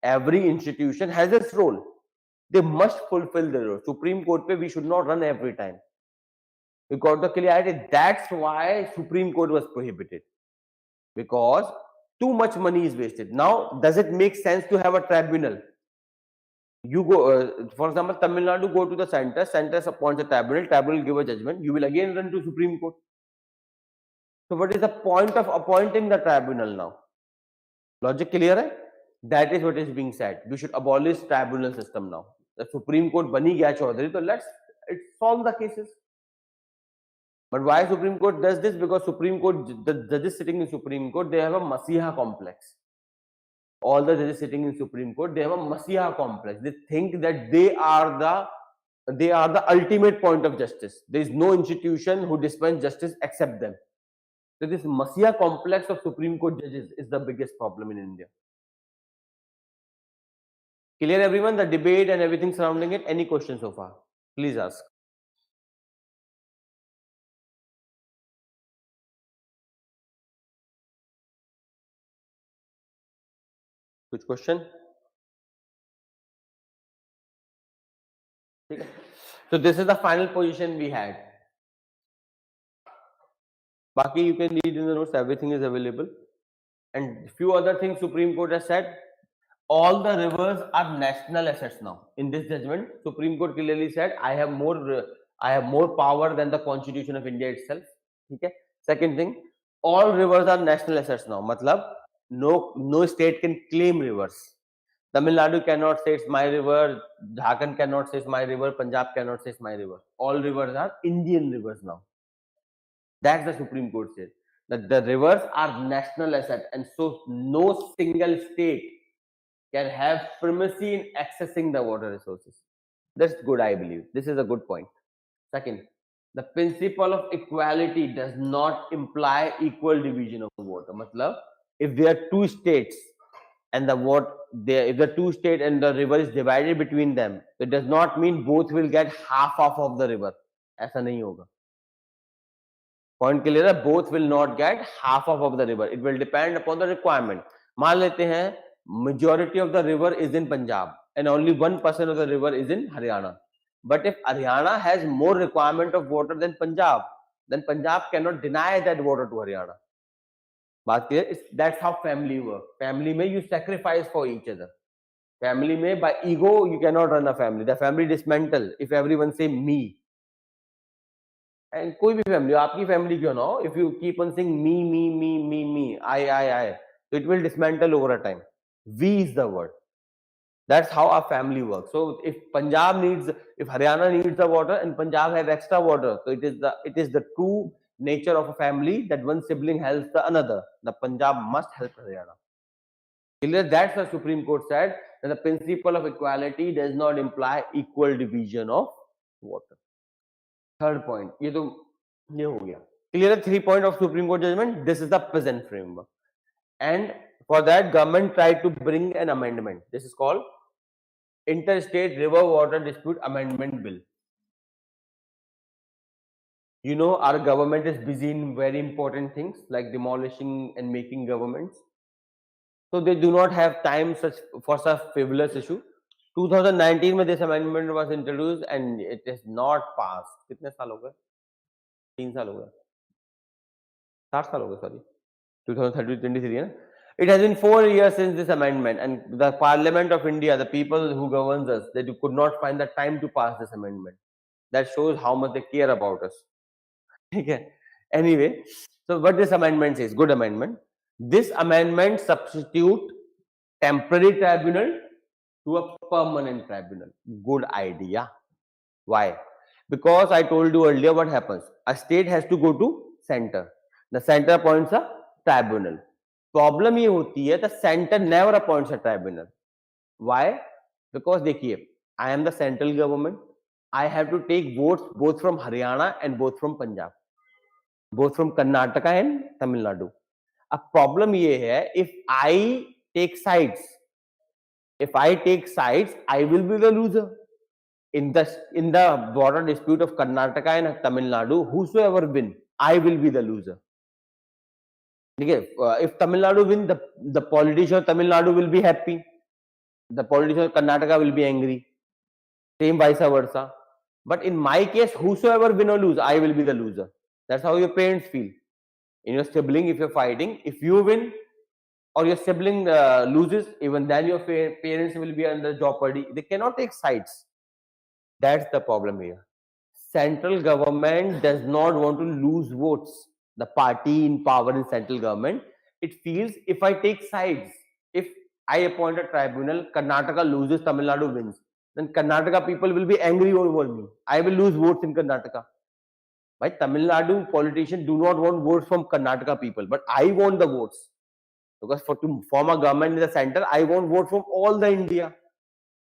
Every institution has its role. They must fulfill their role. Supreme Court pe we should not run every time. We got the clarity. That's why Supreme Court was prohibited. Because too much money is wasted. Now, does it make sense to have a tribunal? You go, for example, Tamil Nadu go to the center appoints a tribunal give a judgment, you will again run to Supreme Court. So what is the point of appointing the tribunal now? Logic clear hai? That is what is being said. We should abolish tribunal system now. The Supreme Court bani gaya chaudhary, so let's solve the cases. But why Supreme Court does this? Because Supreme Court, the judges sitting in Supreme Court, they have a Masiha complex. All the judges sitting in Supreme Court, they have a Masiha complex. They think that they are the ultimate point of justice. There is no institution who dispense justice except them. So this Masiha complex of Supreme Court judges is the biggest problem in India. Clear everyone? The debate and everything surrounding it. Any questions so far? Please ask. Which question? So this is the final position we had. Baki you can read in the notes, everything is available. And few other things Supreme Court has said. All the rivers are national assets now. In this judgment, Supreme Court clearly said, I have more power than the Constitution of India itself. Okay. Second thing, all rivers are national assets now. Matlab, no state can claim rivers. Tamil Nadu cannot say it's my river, Jharkhand cannot say it's my river, Punjab cannot say it's my river. All rivers are Indian rivers now. That's the Supreme Court says. That the rivers are national asset, and so no single state can have primacy in accessing the water resources. That's good, I believe. This is a good point. Second, the principle of equality does not imply equal division of water. Matlab, if there are two states and if the two states and the river is divided between them, it does not mean both will get half of the river. ऐसा नहीं होगा. Point clear है? Both will not gate half of the river, it will depend upon the requirement. मान लेते हैं majority of the river is in Punjab and only 1% of the river is in Haryana. But if Haryana has more requirement of water than Punjab, then Punjab cannot deny that water to Haryana. बात clear? That's how family work. Family में you sacrifice for each other. Family में by ego you cannot run a family. The family dismantle if everyone say me. And कोई भी family, आपकी family क्यों ना हो, if you keep on saying me, I, so it will dismantle over a time. We is the word. That's how our family works. So if Haryana needs the water and Punjab has extra water, so it is the true nature of a family that one sibling helps the another. The Punjab must help Haryana. Clear? That's why Supreme Court said that the principle of equality does not imply equal division of water. Third point, ये हो गया. Clear? 3 point of Supreme Court judgment. This is the present framework, and for that government tried to bring an amendment. This is called Interstate River Water Dispute Amendment Bill. Our government is busy in very important things like demolishing and making governments. So they do not have time for such frivolous issue. 2019 में this amendment was introduced and it is not passed. कितने साल हो गए? 3 साल हो गए. 7 साल हो गए, sorry. 2023 है ना? It has been 4 years since this amendment, and the Parliament of India, the people who governs us, they could not find the time to pass this amendment. That shows how much they care about us. Okay. Anyway, so what this amendment says, good amendment. This amendment substitute temporary tribunal to a permanent tribunal. Good idea. Why? Because I told you earlier what happens. A state has to go to center. The center appoints a tribunal. Problem ये होती है, the center never appoints a tribunal. Why? Because देखिए, I am the central government. I have to take votes both from Haryana and both from Punjab, both from Karnataka and Tamil Nadu. A problem ये है, if I take sides, I will be the loser. In the border dispute of Karnataka and Tamil Nadu, whosoever win, I will be the loser. Okay, if Tamil Nadu win, the politician of Tamil Nadu will be happy. The politician of Karnataka will be angry. Same vice versa. But in my case, whosoever win or lose, I will be the loser. That's how your parents feel. In your sibling, if you're fighting, if you win or your sibling loses, even then your parents will be under jeopardy. They cannot take sides. That's the problem here. Central government does not want to lose votes. The party in power in central government, it feels if I take sides, if I appoint a tribunal, Karnataka loses, Tamil Nadu wins, then Karnataka people will be angry over me. I will lose votes in Karnataka. Why Tamil Nadu politicians do not want votes from Karnataka people, but I want the votes. Because to form a government in the center, I want votes from all the India.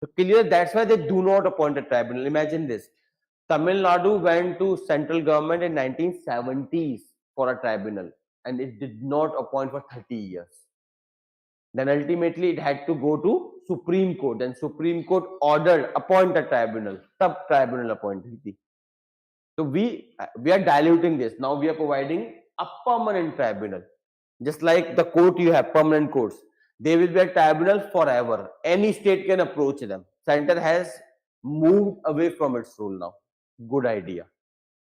So clear, that's why they do not appoint a tribunal. Imagine this. Tamil Nadu went to central government in 1970s for a tribunal and it did not appoint for 30 years. Then ultimately it had to go to Supreme Court and Supreme Court ordered appoint a tribunal, sub tribunal appointee. So we are diluting this. Now we are providing a permanent tribunal. Just like the court, you have permanent courts. They will be a tribunal forever. Any state can approach them. Center has moved away from its role now. Good idea.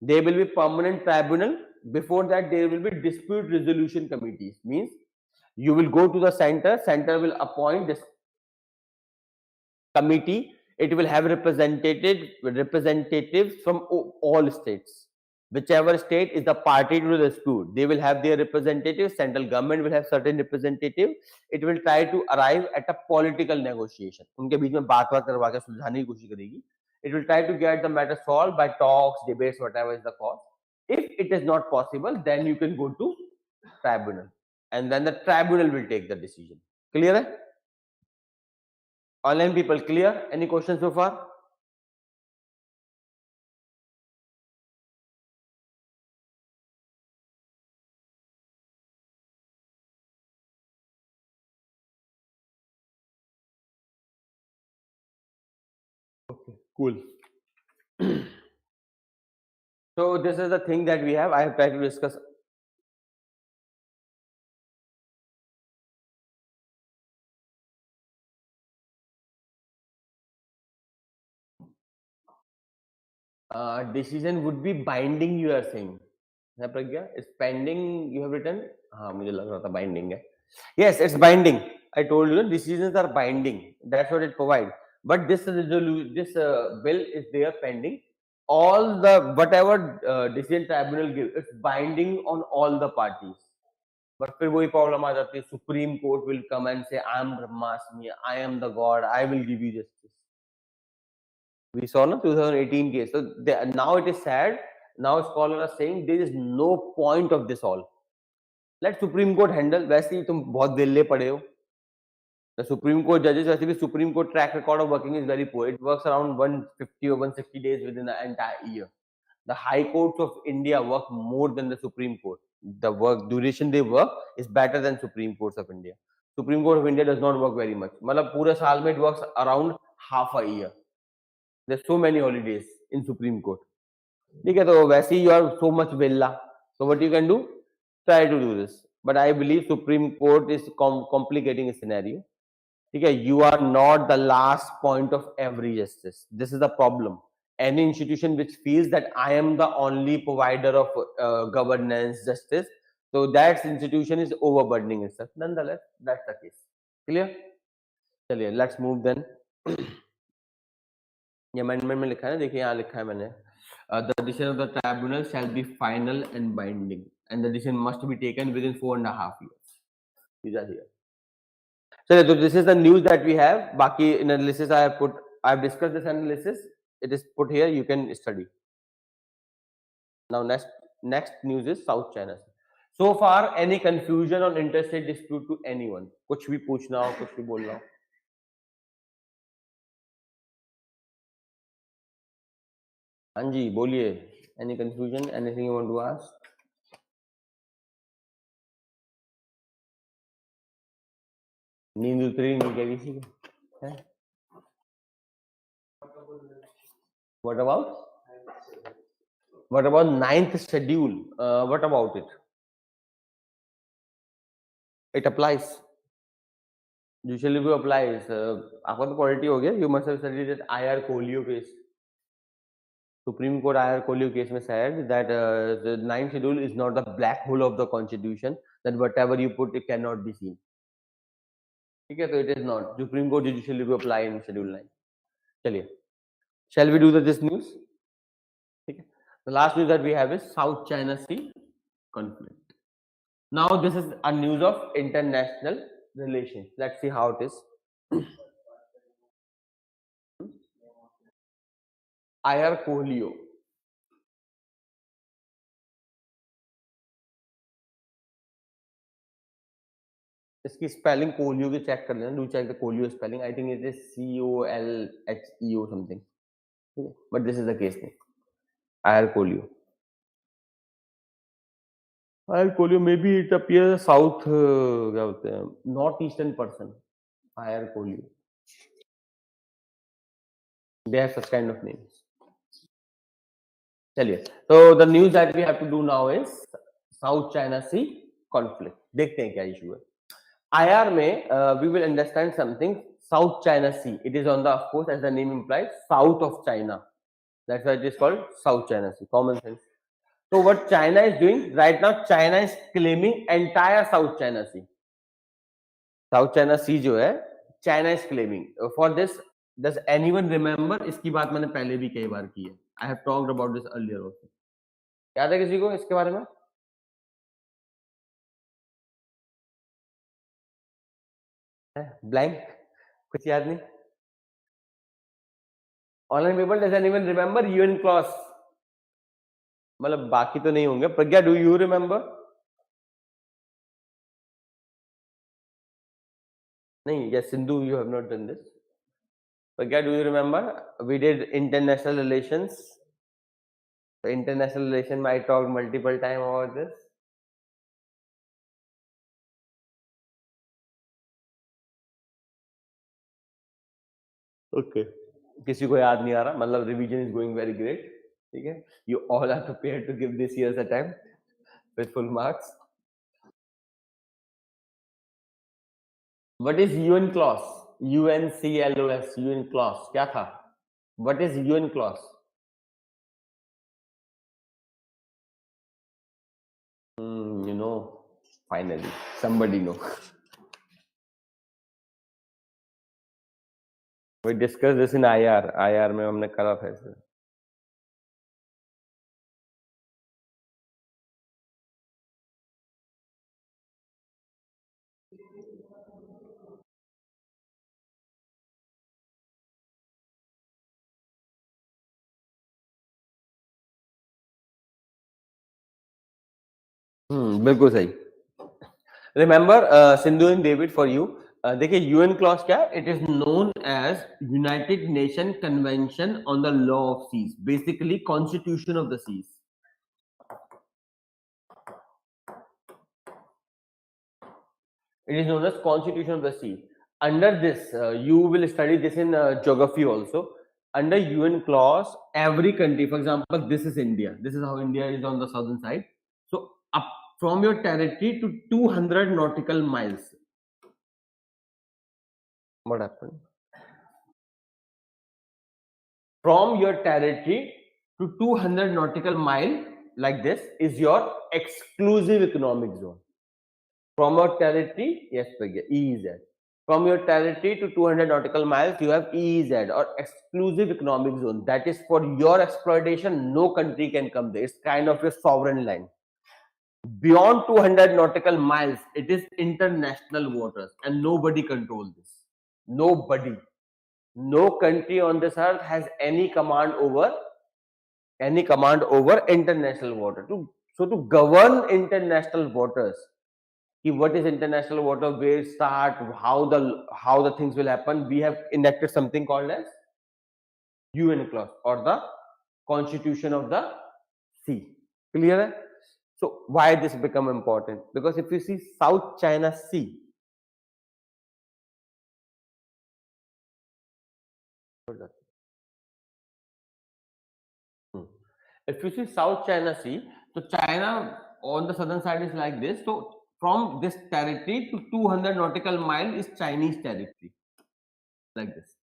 They will be permanent tribunal. Before that, there will be dispute resolution committees. Means you will go to the center. Center will appoint this committee. It will have representatives from all states. Whichever state is the party to the dispute, they will have their representatives. Central government will have certain representative. It will try to arrive at a political negotiation. उनके बीच में बात करवा के सुलझाने की कोशिश करेगी. It will try to get the matter solved by talks, debates, whatever is the cause. If it is not possible, then you can go to tribunal, and then the tribunal will take the decision. Clear है? Online people, clear? Any questions so far? Okay, cool. So this is the thing that we have. I have tried to discuss. Decision would be binding, you are saying. है प्रज्ञा? It's pending, you have written. हाँ, मुझे लग रहा था binding है. Yes, it's binding. I told you decisions are binding. That's what it provides. But this bill is there pending. All the whatever decision tribunal gives, it's binding on all the parties. But फिर वही problem आ जाती है. Supreme Court will come and say, I am Brahmasmi, I am the God, I will give you justice. We saw na 2018 case. So now it is sad. Now scholars are saying there is no point of this all. Let Supreme Court handle. वैसे ही तुम बहुत वेल्ले पड़े हो. The Supreme Court judges, वैसे भी Supreme Court track record of working is very poor. It works around 150 or 160 days within the entire year. The High Courts of India work more than the Supreme Court. The work duration they work is better than Supreme Courts of India. Supreme Court of India does not work very much. मतलब पूरे साल में it works around half a year. There's so many holidays in Supreme Court. ठीक है, तो वैसे ही you are so much villa. So what you can do? Try to do this. But I believe Supreme Court is complicating a scenario. ठीक है, you are not the last point of every justice. This is the problem. Any institution which feels that I am the only provider of governance, justice, so that institution is overburdening itself. Nonetheless, that's the case. Clear? चलिए, let's move then. ये amendment में लिखा है ना, देखिए यहाँ लिखा है मैंने. The decision of the tribunal shall be final and binding, and the decision must be taken within 4.5 years. These are here. So this is the news that we have. Baki analysis I have discussed this analysis. It is put here. You can study. Now next news is South China Sea. So far, any confusion on interstate dispute to anyone? कुछ भी पूछना हो, कुछ भी बोलना हो. हाँ जी, बोलिए. Any confusion? Anything you want to ask? नींद उतरी नहीं क्या किसी की? What about ninth schedule? What about it? It applies. Usually भी applies. आपका तो quality हो गया. You must have studied that IR Kolio case. Supreme Court IR Kolio case में said that the ninth schedule is not the black hole of the constitution, that whatever you put it cannot be seen. ठीक है, तो it is not. Supreme Court judicially will apply in schedule 9. चलिए, shall we do this news? ठीक है. The last news that we have is South China Sea conflict. Now this is a news of international relations. Let's see how it is. IR Kolio. इसकी spelling Kolio की check कर लेना. Do check the Kolio spelling. I think it is COLHEO something. But this is the case name. IR Kolio. IR Kolio may be it appear south, क्या बोलते हैं, north eastern person. IR Kolio. They have such kind of names. चलिए, तो the news that we have to do now is south China sea conflict. देखते हैं क्या issue है. IR में we will understand something. South China Sea. It is on the, of course, as the name implies, south of China. That's why it is called South China Sea. Common sense. So what China is doing right now? China is claiming entire South China Sea. South China Sea जो है, China is claiming. For this, does anyone remember? इसकी बात मैंने पहले भी कई बार की है. I have talked about this earlier also. याद है किसी को इसके बारे में? Blank. कुछ याद नहीं. Online people, does anyone remember? UN clause. मतलब बाकी तो नहीं होंगे. प्रज्ञा, do you remember? नहीं. Yes, Sindhu, you have not done this. Pragya, do you remember? We did international relations. So international relation, I talked multiple times about this. Okay. किसी को याद नहीं आ रहा. मतलब revision is going very great. ठीक है, you all are prepared to give this year's attempt with full marks. What is UN clause? UNCLOS, UN clause क्या था? What is UN clause? You know, finally somebody know. We discussed this in IR. IR में हमने करा था इसे. बिल्कुल सही. Remember, Sindhu and David for you. देखिए UN clause क्या है? It is known as United Nation Convention on the Law of Seas. Basically, Constitution of the Seas. It is known as Constitution of the Sea. Under this, you will study this in geography also. Under UN clause, every country, for example, this is India. This is how India is on the southern side. So, up from your territory to 200 nautical miles. What happened? From your territory to 200 nautical mile, like this, is your exclusive economic zone. From your territory, yes, EEZ. From your territory to 200 nautical miles, you have EEZ or exclusive economic zone. That is for your exploitation. No country can come there. It's kind of a sovereign line. Beyond 200 nautical miles, it is international waters, and nobody controls this. Nobody. No country on this earth has any command over international water. So to govern international waters, what is international water, where start, how the things will happen, we have enacted something called as UN clause or the Constitution of the Sea. Clear hai? So why this become important? Because if you see South China Sea, if you see South China Sea, so China on the southern side is like this. So from this territory to 200 nautical mile is Chinese territory, like this.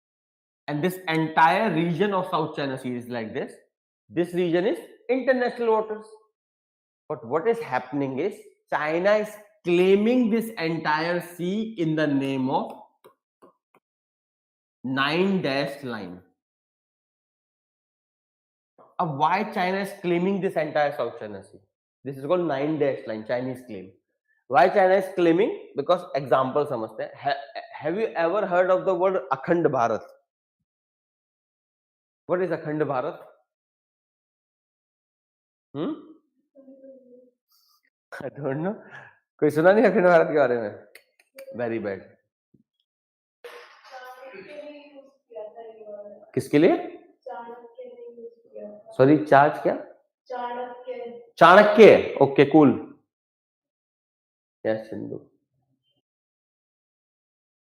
And this entire region of South China Sea is like this. This region is international waters. But what is happening is China is claiming this entire sea in the name of 9-dash line. Why China is claiming this entire South China Sea? This is called 9-dash line, Chinese claim. Why China is claiming? Because example समझते हैं. Have you ever heard of the word Akhand Bharat? What is Akhand Bharat? I don't know. कोई सुना नहीं अखंड भारत के बारे में? Very bad. किसके लिए? सॉरी, चार्ज क्या? Chanakya. Okay, cool. Yes Sindhu.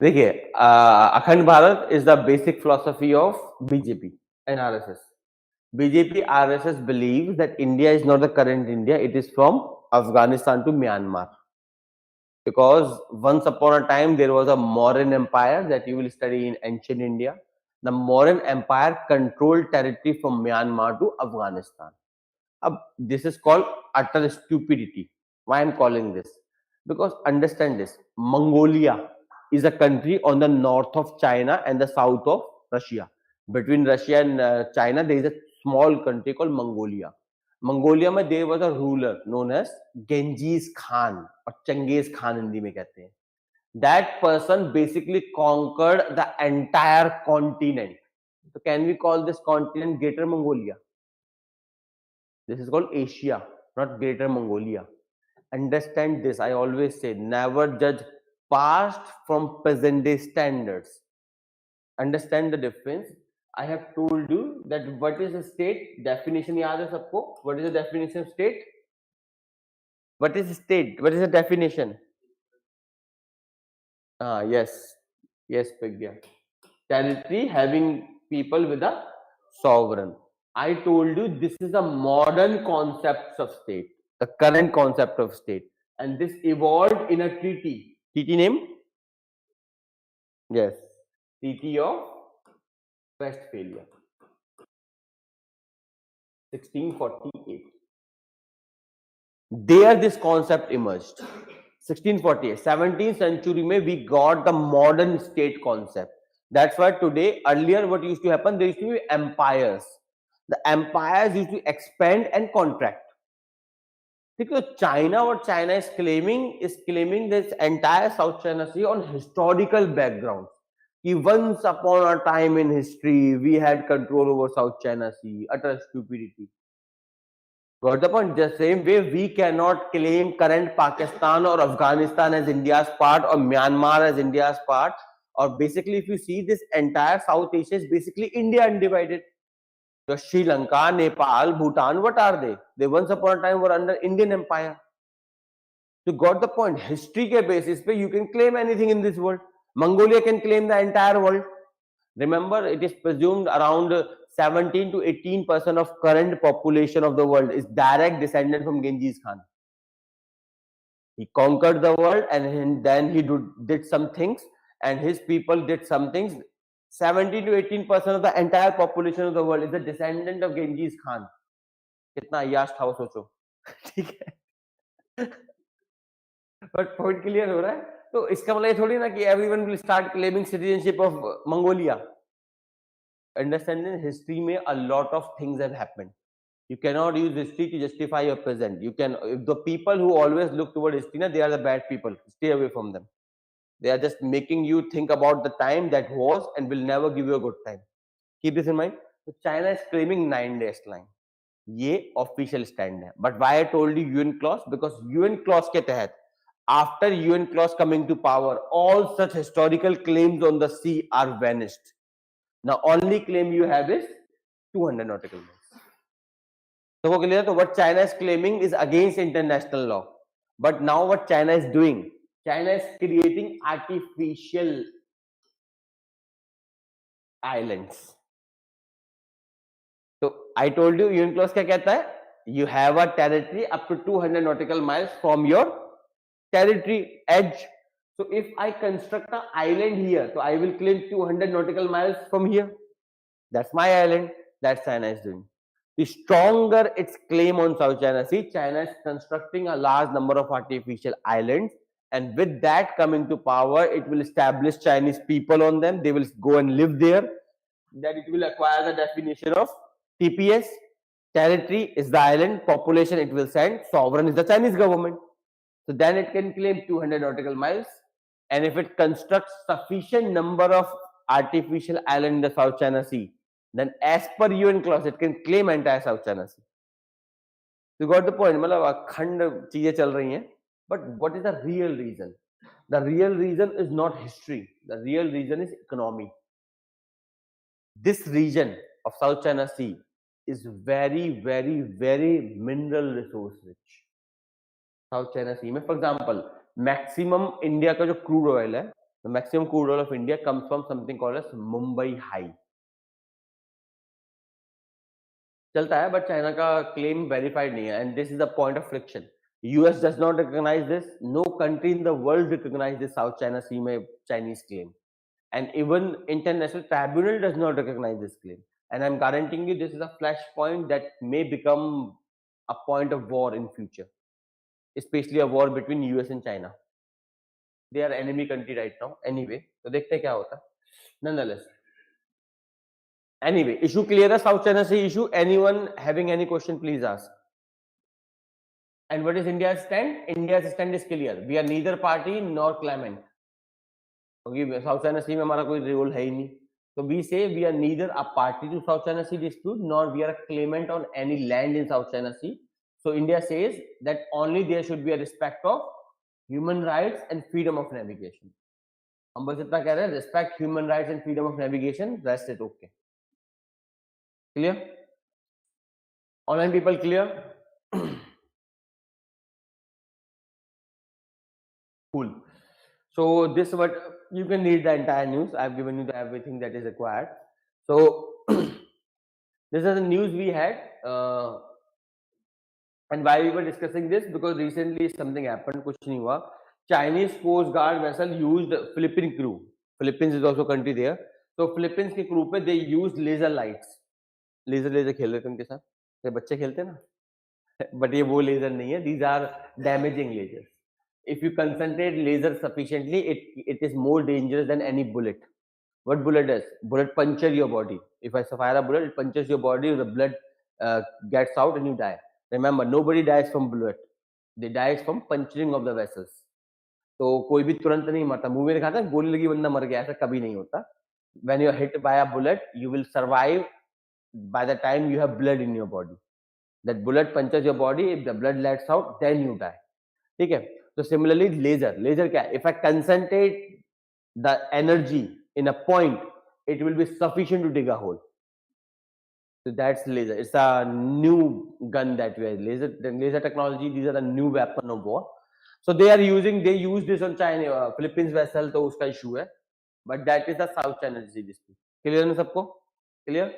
देखिए, अखंड Bharat is the basic philosophy of BJP and RSS. BJP RSS believes that India is not the current India. It is from Afghanistan to Myanmar. Because once upon a time there was a Mauryan empire that you will study in ancient India. The Mauryan empire controlled territory from Myanmar to Afghanistan. This is called utter stupidity. Why I'm calling this? Because understand this, Mongolia is a country on the north of China and the south of Russia. Between Russia and China, there is a small country called Mongolia. Mongolia में there was a ruler known as Genghis Khan or Genghis Khan Hindi में कहते हैं. That person basically conquered the entire continent. So can we call this continent Greater Mongolia? This is called Asia, not Greater Mongolia. Understand this. I always say never judge past from present day standards. Understand the difference. I have told you that what is a state definition. याद है सबको? What is the definition of state? What is state? What is the definition? Yes, Pragya. Territory having people with a sovereign. I told you this is a modern concept of state, the current concept of state, and this evolved in a treaty. Treaty name? Yes, Treaty of Westphalia, 1648. There, this concept emerged. 1648, 17th century, mein we got the modern state concept. That's why today, earlier, what used to happen? There used to be empires. The empires used to expand and contract. Because China is claiming this entire South China Sea on historical background. Once upon a time in history, we had control over South China Sea. Utter stupidity. Got the point? The same way we cannot claim current Pakistan or Afghanistan as India's part or Myanmar as India's part. Or basically, if you see this entire South Asia is basically India undivided. So Sri Lanka, Nepal, Bhutan, what are they? They once upon a time were under Indian Empire. You got the point. History ke basis pe you can claim anything in this world. Mongolia can claim the entire world. Remember, it is presumed around 17 to 18% of current population of the world is direct descendant from Genghis Khan. He conquered the world and then he did some things and his people did some things. 17 to 18% of the entire population of the world is a descendant of Genghis Khan. कितना अय्याश था वो सोचो. ठीक है. But point clear हो रहा है. तो इसका मतलब ये थोड़ी ना कि everyone will start claiming citizenship of Mongolia. Understanding history में a lot of things have happened. You cannot use history to justify your present. You can, the people who always look toward history, they are the bad people. Stay away from them. They are just making you think about the time that was and will never give you a good time. Keep this in mind. So China is claiming 9 days line. ये official stand है. But why I told you UN clause? Because UN clause के तहत, after UN clause coming to power, all such historical claims on the sea are vanished. Now only claim you have is 200 nautical miles. So वो clear? So what China is claiming is against international law. But now what China is doing? China is creating artificial islands. So I told you UN clause क्या कहता है? You have a territory up to 200 nautical miles from your territory edge. So if I construct an island here, so I will claim 200 nautical miles from here. That's my island. That China is doing. The stronger its claim on South China Sea, China is constructing a large number of artificial islands, and with that coming to power, it will establish Chinese people on them. They will go and live there. Then it will acquire the definition of TPS. Territory is the island, population it will send, sovereign is the Chinese government. So then it can claim 200 nautical miles, and if it constructs sufficient number of artificial island in the South China Sea, then as per UN clause, it can claim entire South China Sea. You got the point? मतलब अखंड चीजें चल रही हैं. But what is the real reason? The real reason is not history. The real reason is economy. This region of South China Sea is very, very, very mineral resource rich. South China Sea में, for example, maximum India का जो crude oil है, the maximum crude oil of India comes from something called as Mumbai High. चलता है, but China का claim verified नहीं है, and this is the point of friction. US does not recognize this. No country in the world recognizes this South China Sea में Chinese claim, and even international tribunal does not recognize this claim. And I'm guaranteeing you, this is a flashpoint that may become a point of war in future, especially a war between US and China. They are enemy country right now. Anyway, तो देखते हैं क्या होता है. Nonetheless, anyway, issue clear है South China Sea issue. Anyone having any question, please ask. And what is India's stand? India's stand is clear. We are neither party nor claimant. क्योंकि South China Sea में हमारा कोई role है ही नहीं. So we say we are neither a party to South China Sea dispute nor we are a claimant on any land in South China Sea. So India says that only there should be a respect of human rights and freedom of navigation. हम बस इतना कह रहे हैं, respect human rights and freedom of navigation. Rest is okay. Clear? Online people clear? Cool. So this what you can read the entire news. I've given you everything that is required. So This is the news we had. And why we were discussing this? Because recently something happened. कुछ नहीं हुआ. Chinese Coast Guard vessel used Philippine crew. Philippines is also country there. So Philippines के crew पे they used laser lights. Laser खेल रहे थे उनके साथ. ये बच्चे खेलते हैं ना. But ये वो लेजर नहीं है. These are damaging lasers. If you concentrate laser sufficiently, it is more dangerous than any bullet. What bullet does? Bullet puncture your body. If I fire a bullet, it punches your body, the blood gets out and you die. Remember, nobody dies from bullet. They die from puncturing of the vessels. तो कोई भी तुरंत नहीं मरता. Movie में दिखाता है गोली लगी बंदा मर गया, ऐसा कभी नहीं होता. When you are hit by a bullet, you will survive by the time you have blood in your body. That bullet punches your body, if the blood lets out, then you die. ठीक है. So similarly, laser क्या है? If I concentrate the energy in a point, it will be sufficient to dig a hole. So that's laser. It's a new gun that we have. Laser technology. These are the new weapon of war. So they use this on China, Philippines vessel. तो उसका issue है. But that is the South China Sea dispute. Clear ना सबको? Clear?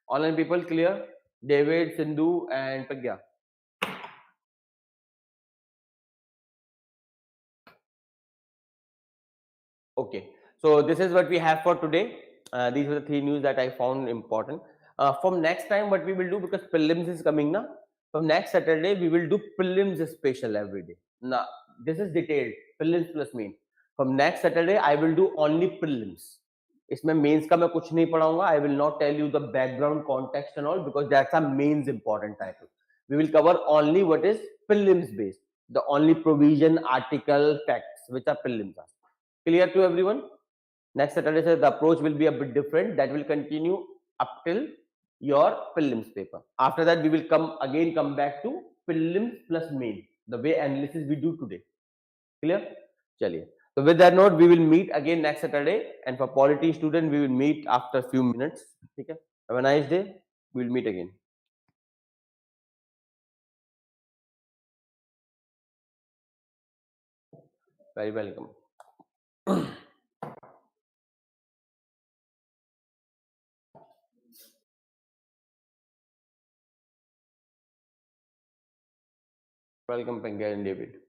Online people clear? David, Sindhu, and Pragya. Okay, so this is what we have for today. These were the 3 news that I found important. From next time, what we will do, because prelims is coming now. From next Saturday, we will do prelims special every day. Now, this is detailed prelims plus main. From next Saturday, I will do only prelims. इसमें mains का मैं कुछ नहीं पढ़ाऊंगा. I will not tell you the background context and all because that's a mains important title. We will cover only what is prelims based. The only provision, article, facts which are prelims. Clear to everyone? Next Saturday, sir, the approach will be a bit different. That will continue up till your prelims paper. After that, we will come back to prelims plus main, the way analysis we do today. Clear? Chaliye. So with that note, we will meet again next Saturday. And for polity student, we will meet after a few minutes. Okay? Have a nice day. We will meet again. Very welcome. Welcome, Pengay and David.